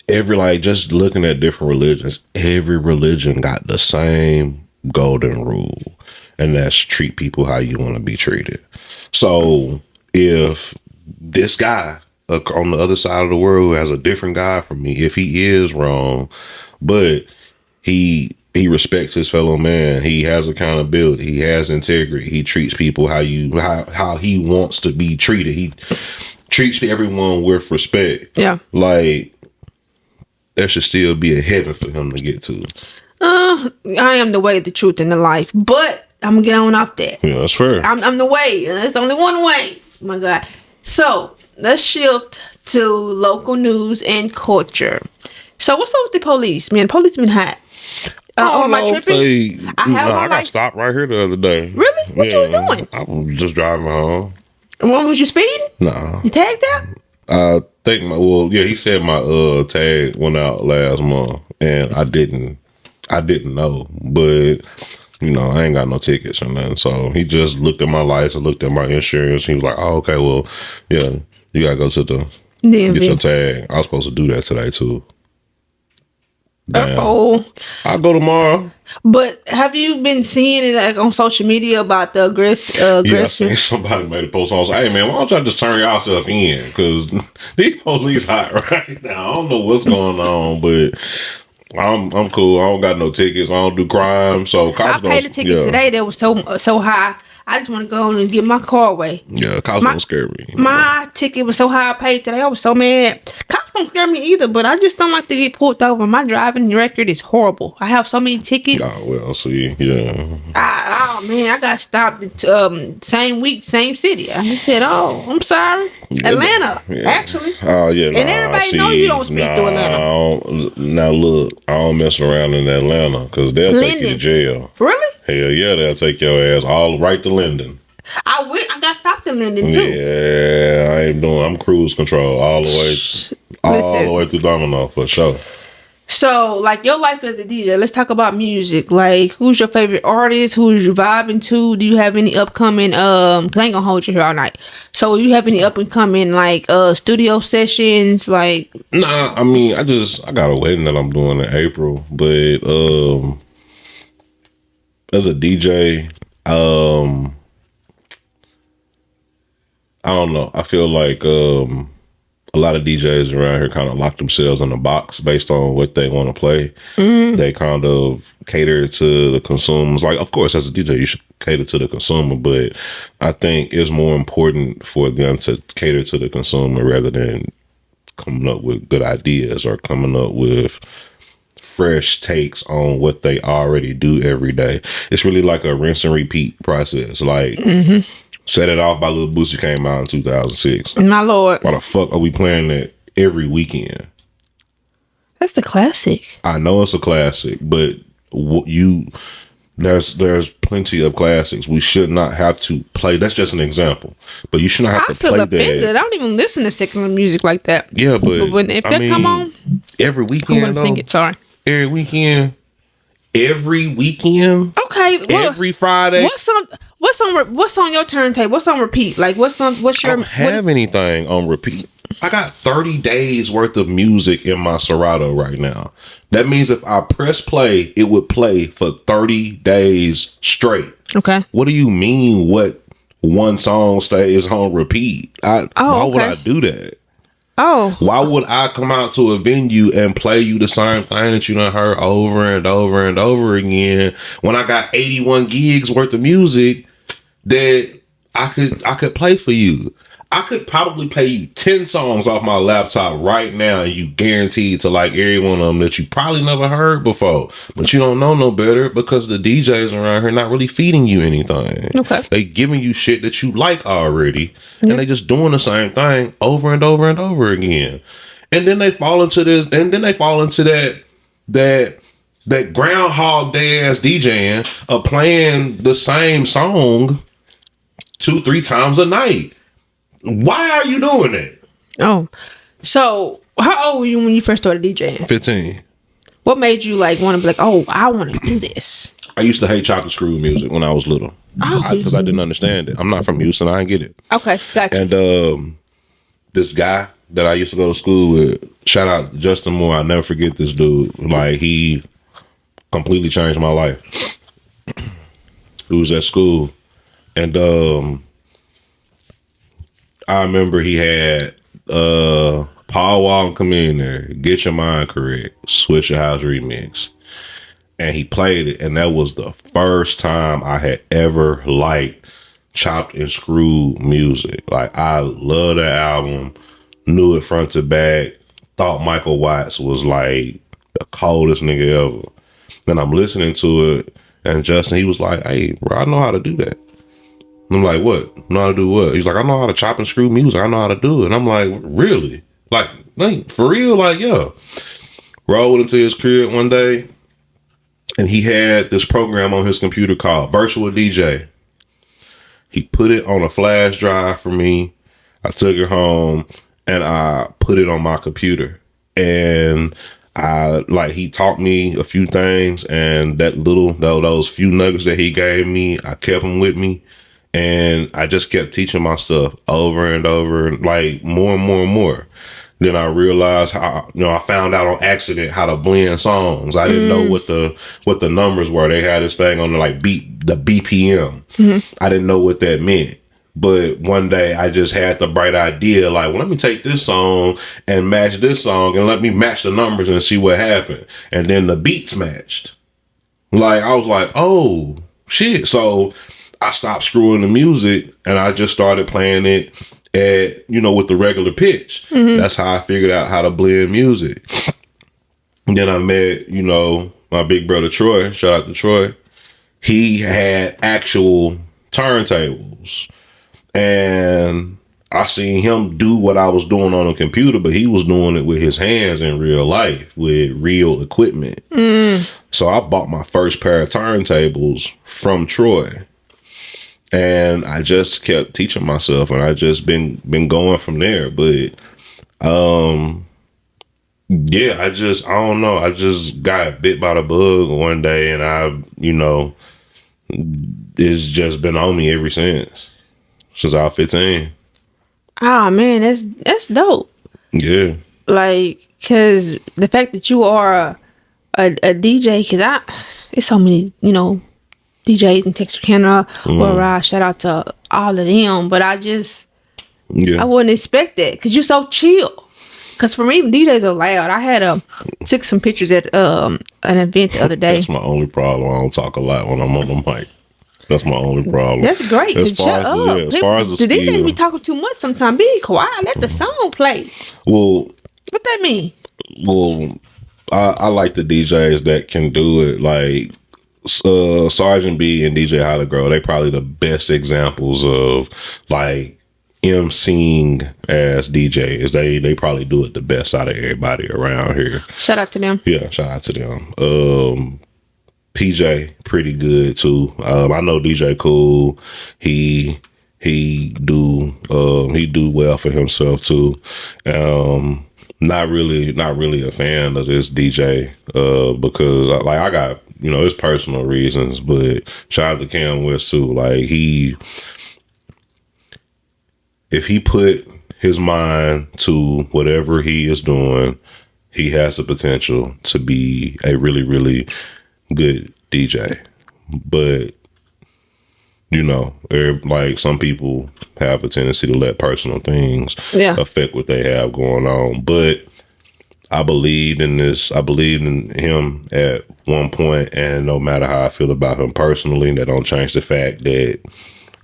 just looking at different religions. Every religion got the same golden rule, and that's treat people how you want to be treated. So if this guy on the other side of the world who has a different guy from me, if he is wrong, but he respects his fellow man, he has accountability, he has integrity, he treats people how he wants to be treated, he treats everyone with respect. Yeah. Like, there should still be a heaven for him to get to. I am the way, the truth, and the life. But I'm gonna get on off that. Yeah, that's fair. I'm the way. There's only one way. Oh my God. So let's shift to local news and culture. So what's up with the police? Man, the police been hot. Am I tripping? I got stopped right here the other day. Really? What you was doing? I was just driving home. When was you speeding? No. You tagged out? I think he said my tag went out last month, and I didn't know, but I ain't got no tickets or nothing. So he just looked at my license, looked at my insurance. He was like, "Oh, okay, well, yeah, you gotta go to the get your tag." I was supposed to do that today too. Oh, I'll go tomorrow. But have you been seeing it like on social media about the aggression? Yeah, I seen somebody made a post on. Hey man, why don't y'all just turn yourself in? Because these police hot right now. I don't know what's going on, but I'm cool. I don't got no tickets. I don't do crime. So cops I paid a ticket today that was so high. I just want to go on and get my car away. Yeah, cops don't scare me. My ticket was so high I paid today. I was so mad. Cops don't scare me either, but I just don't like to get pulled over. My driving record is horrible. I have so many tickets. Oh, well, see, yeah. I got stopped same week, same city. I said, I'm sorry. Atlanta, actually. Oh, yeah. And everybody know you don't speak through Atlanta. Now, look, I don't mess around in Atlanta because they'll take you to jail. Really? Hell yeah, they'll take your ass all right to Linden. I got stopped in Linden too. Yeah, I'm cruise control all the way through Domino for sure. So, like, your life as a DJ, let's talk about music. Like, who's your favorite artist? Who's you vibing to? Do you have any upcoming, 'cause I ain't gonna hold you here all night. So, do you have any up and coming, like, studio sessions? Like, nah, I mean, I got a wedding that I'm doing in April, but, as a DJ, I don't know. I feel like a lot of DJs around here kind of lock themselves in a box based on what they want to play. Mm-hmm. They kind of cater to the consumers. Like, of course, as a DJ, you should cater to the consumer, but I think it's more important for them to cater to the consumer rather than coming up with good ideas or coming up with fresh takes on what they already do every day. It's really like a rinse and repeat process. Like Set It Off by Lil Boosie came out in 2006. My Lord. Why the fuck are we playing that every weekend? That's a classic. I know it's a classic, but there's plenty of classics. We should not have to play. That's just an example, but you should not have I to feel play offended. that. I don't even listen to secular music like that. Yeah, but if that come on, every I'm weekend, gonna sing it. Sorry. every weekend, Okay. Well, every Friday. What's on your turntable? What's on repeat? Like what's I don't have anything on repeat. I got 30 days worth of music in my Serato right now. That means if I press play, it would play for 30 days straight. Okay. What do you mean? What one song stays on repeat? Why would I do that? Oh. Why would I come out to a venue and play you the same thing that you done heard over and over and over again when I got 81 gigs worth of music that I could play for you? I could probably play you 10 songs off my laptop right now and you guaranteed to like every one of them that you probably never heard before. But you don't know no better because the DJs around here not really feeding you anything. Okay. They giving you shit that you like already. And they just doing the same thing over and over and over again. And then they fall into this, and then they fall into that Groundhog Day ass DJing of playing the same song 2-3 times a night. Why are you doing it? Oh. So how old were you when you first started DJing? 15. What made you like want to be like, oh, I want to do this? I used to hate chocolate screw music when I was little. Because I didn't understand it. I'm not from Houston. I didn't get it. Okay, gotcha. And this guy that I used to go to school with, shout out Justin Moore. I'll never forget this dude. Like, he completely changed my life. He was at school. And I remember he had Paul Walton come in there, Get Your Mind Correct, Switch Your House remix. And he played it, and that was the first time I had ever liked chopped and screwed music. Like, I love that album, knew it front to back, thought Michael Watts was like the coldest nigga ever. Then I'm listening to it, and Justin, he was like, hey, bro, I know how to do that. I'm like, what? Know how to do what? He's like, I know how to chop and screw music. I know how to do it. And I'm like, really? Like, for real? Like, yeah. Rolled into his crib one day, and he had this program on his computer called Virtual DJ. He put it on a flash drive for me. I took it home, and I put it on my computer. And he taught me a few things, and those few nuggets that he gave me, I kept them with me. And I just kept teaching myself over and over, like more and more and more. Then I realized how, I found out on accident how to blend songs. I didn't know what the numbers were. They had this thing on the BPM. I didn't know what that meant. But one day I just had the bright idea, like, well, let me take this song and match this song and let me match the numbers and see what happened. And then the beats matched. Like, I was like, oh, shit. So I stopped screwing the music and I just started playing it at, with the regular pitch. That's how I figured out how to blend music. And then I met, my big brother Troy. Shout out to Troy. He had actual turntables. And I seen him do what I was doing on a computer, but he was doing it with his hands in real life with real equipment. So I bought my first pair of turntables from Troy. And I just kept teaching myself, and I just been going from there. But yeah, I don't know. I just got bit by the bug one day, and it's just been on me ever since I was 15. Oh man, that's dope. Yeah. Like, cause the fact that you are a DJ, cause it's so many, DJs in Texarkana, or shout out to all of them. But I wouldn't expect that because you're so chill. Because for me, DJs are loud. I had took some pictures at an event the other day. That's my only problem. I don't talk a lot when I'm on the mic. That's my only problem. That's great. Shut up. As far as the DJs be talking too much sometimes. Be quiet. Let the song play. Well, What that mean? Well, I like the DJs that can do it. Like Sergeant B and DJ Holly Girl, they probably the best examples of like emceeing as DJs. They probably do it the best out of everybody around here. Shout out to them. Yeah, shout out to them. PJ pretty good too. I know DJ Cool. He do well for himself too. Not really a fan of this DJ because I got, it's personal reasons, but shout out to Cam West too. Like if he put his mind to whatever he is doing, he has the potential to be a really, really good DJ. But like some people have a tendency to let personal things affect what they have going on. But I believed in this. I believed in him at one point, and no matter how I feel about him personally, that don't change the fact that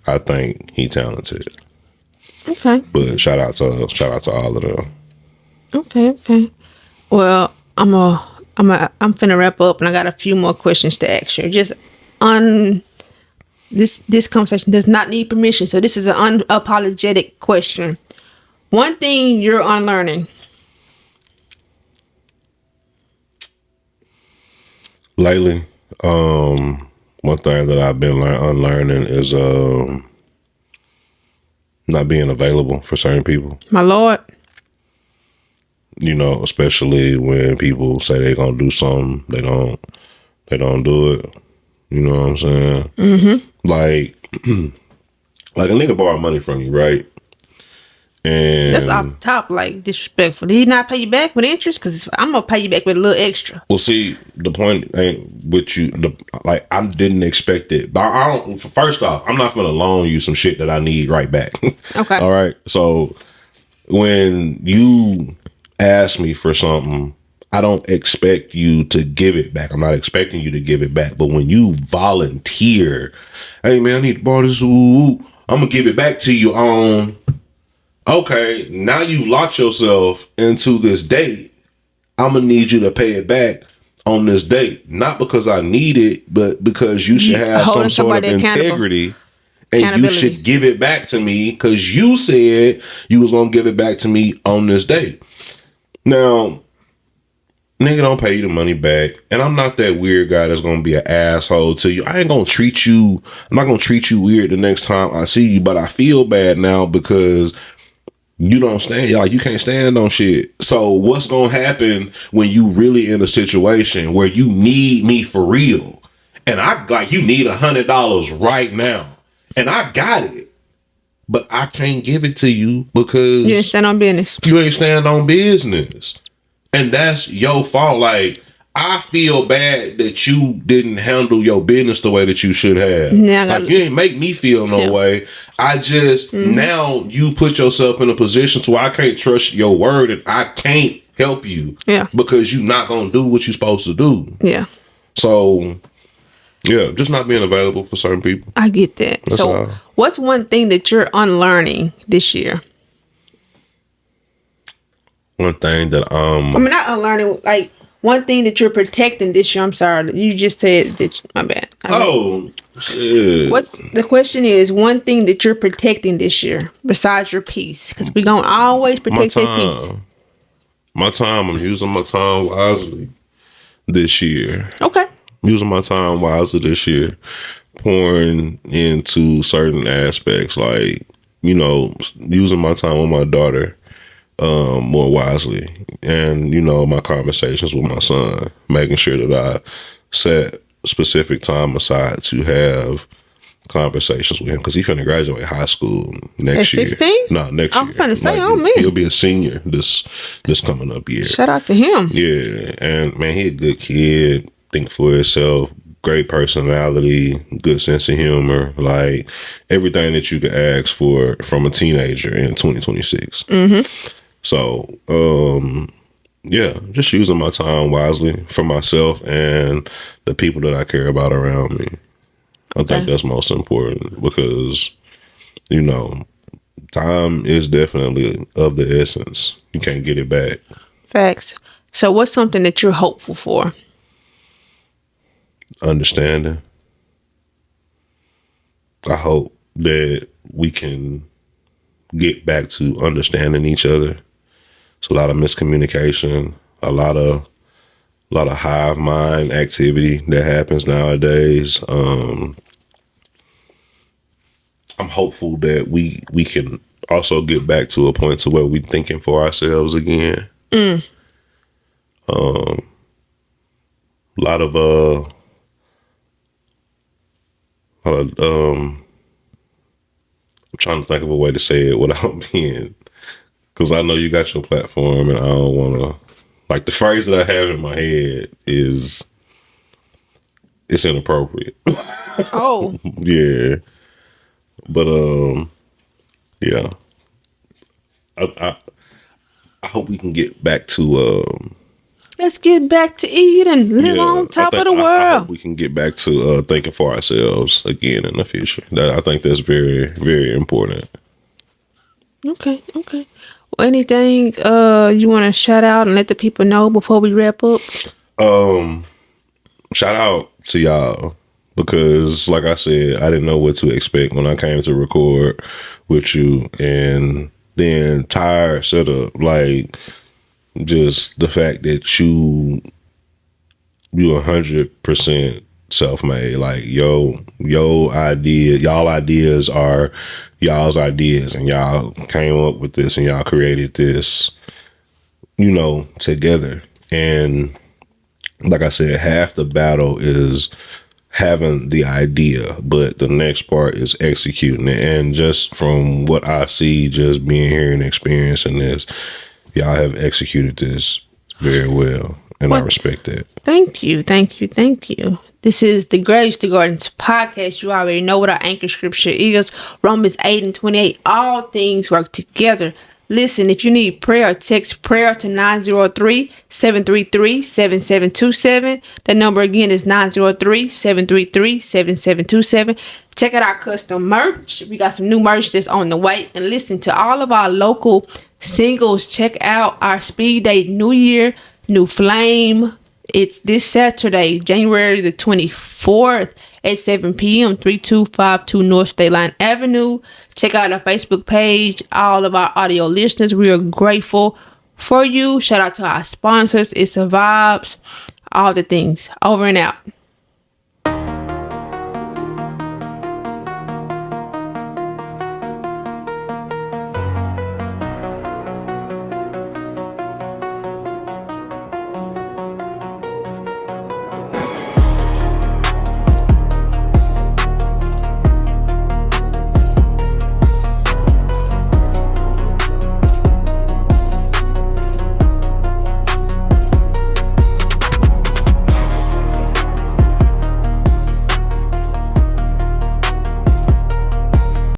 I think he talented. Okay. But shout out to all of them. Okay. Well, I'm finna wrap up, and I got a few more questions to ask you. Just on this conversation does not need permission, so this is an unapologetic question. One thing you're unlearning. Lately, one thing that I've been unlearning is not being available for certain people. My Lord. Especially when people say they're gonna do something, they don't do it. You know what I'm saying? Mm-hmm. Like a nigga borrow money from you, right? And that's off the top, like, disrespectful. Did he not pay you back with interest? Because I'm gonna pay you back with a little extra. Well, see, the point ain't with you. I didn't expect it, but I don't. First off, I'm not gonna loan you some shit that I need right back. Okay. All right. So when you ask me for something, I don't expect you to give it back. I'm not expecting you to give it back. But when you volunteer, hey man, I need to borrow this. I'm gonna give it back to you on. Okay, now you've locked yourself into this date. I'm gonna need you to pay it back on this date, not because I need it, but because you should have some sort of integrity, and you should give it back to me because you said you was gonna give it back to me on this date. Now, nigga don't pay you the money back, and I'm not that weird guy that's gonna be an asshole to you. I'm not gonna treat you weird the next time I see you, but I feel bad now because you don't stand, like, you can't stand on shit. So what's gonna happen when you really in a situation where you need me for real, and you need $100 right now, and I got it, but I can't give it to you because you didn't stand on business. You ain't stand on business, and that's your fault. Like, I feel bad that you didn't handle your business the way that you should have. You didn't make me feel no way. I just, now you put yourself in a position to where I can't trust your word and I can't help you. Yeah. Because you're not going to do what you're supposed to do. Yeah. So, yeah, just not being available for certain people. I get that. That's so, all. What's one thing that you're unlearning this year? One thing that not unlearning, like, one thing that you're protecting this year. I'm sorry, you just said that. My bad. Shit. The question is one thing that you're protecting this year besides your peace, because we're gonna always protect that peace. My time. I'm using my time wisely this year. Okay. I'm using my time wisely this year, pouring into certain aspects, like, using my time with my daughter more wisely, and my conversations with my son, making sure that I set specific time aside to have conversations with him, because he's finna graduate high school next year. 16? No, next year. I'm finna say, he'll be a senior this coming up year. Shout out to him. Yeah, and man, he a good kid, think for himself, great personality, good sense of humor, like everything that you could ask for from a teenager in 2026. So, yeah, just using my time wisely for myself and the people that I care about around me. I think that's most important because, time is definitely of the essence. You can't get it back. Facts. So what's something that you're hopeful for? Understanding. I hope that we can get back to understanding each other. It's a lot of miscommunication, a lot of hive mind activity that happens nowadays. I'm hopeful that we can also get back to a point to where we thinking for ourselves again. A lot of I'm trying to think of a way to say it without being, because I know you got your platform, and I don't want to, like, the phrase that I have in my head is, it's inappropriate. Oh, Yeah, but yeah, I hope we can get back to let's get back to eating. Live on top of the I hope world. we can get back to thinking for ourselves again in the future. I think that's very, very important. Okay. Well, anything you want to shout out and let the people know before we wrap up? Shout out to y'all, because like I said, I didn't know what to expect when I came to record with you, and the entire setup, like, just the fact that you 100% self-made. Like, your idea, y'all ideas are y'all's ideas, and y'all came up with this and y'all created this, together. And like I said, half the battle is having the idea, but the next part is executing it. And just from what I see, just being here and experiencing this, y'all have executed this very well, and I respect that. Thank you. This is the Graves to Gardens podcast. You already know what our anchor scripture is. Romans 8:28. All things work together. Listen, if you need prayer, text prayer to 903-733-7727. That number again is 903-733-7727. Check out our custom merch. We got some new merch that's on the way. And listen to all of our local singles. Check out our speed date New Year, New Flame. It's this Saturday, January the 24th at 7 p.m., 3252 North State Line Avenue. Check out our Facebook page. All of our audio listeners, we are grateful for you. Shout out to our sponsors. It's a Vibes. All the things. Over and out.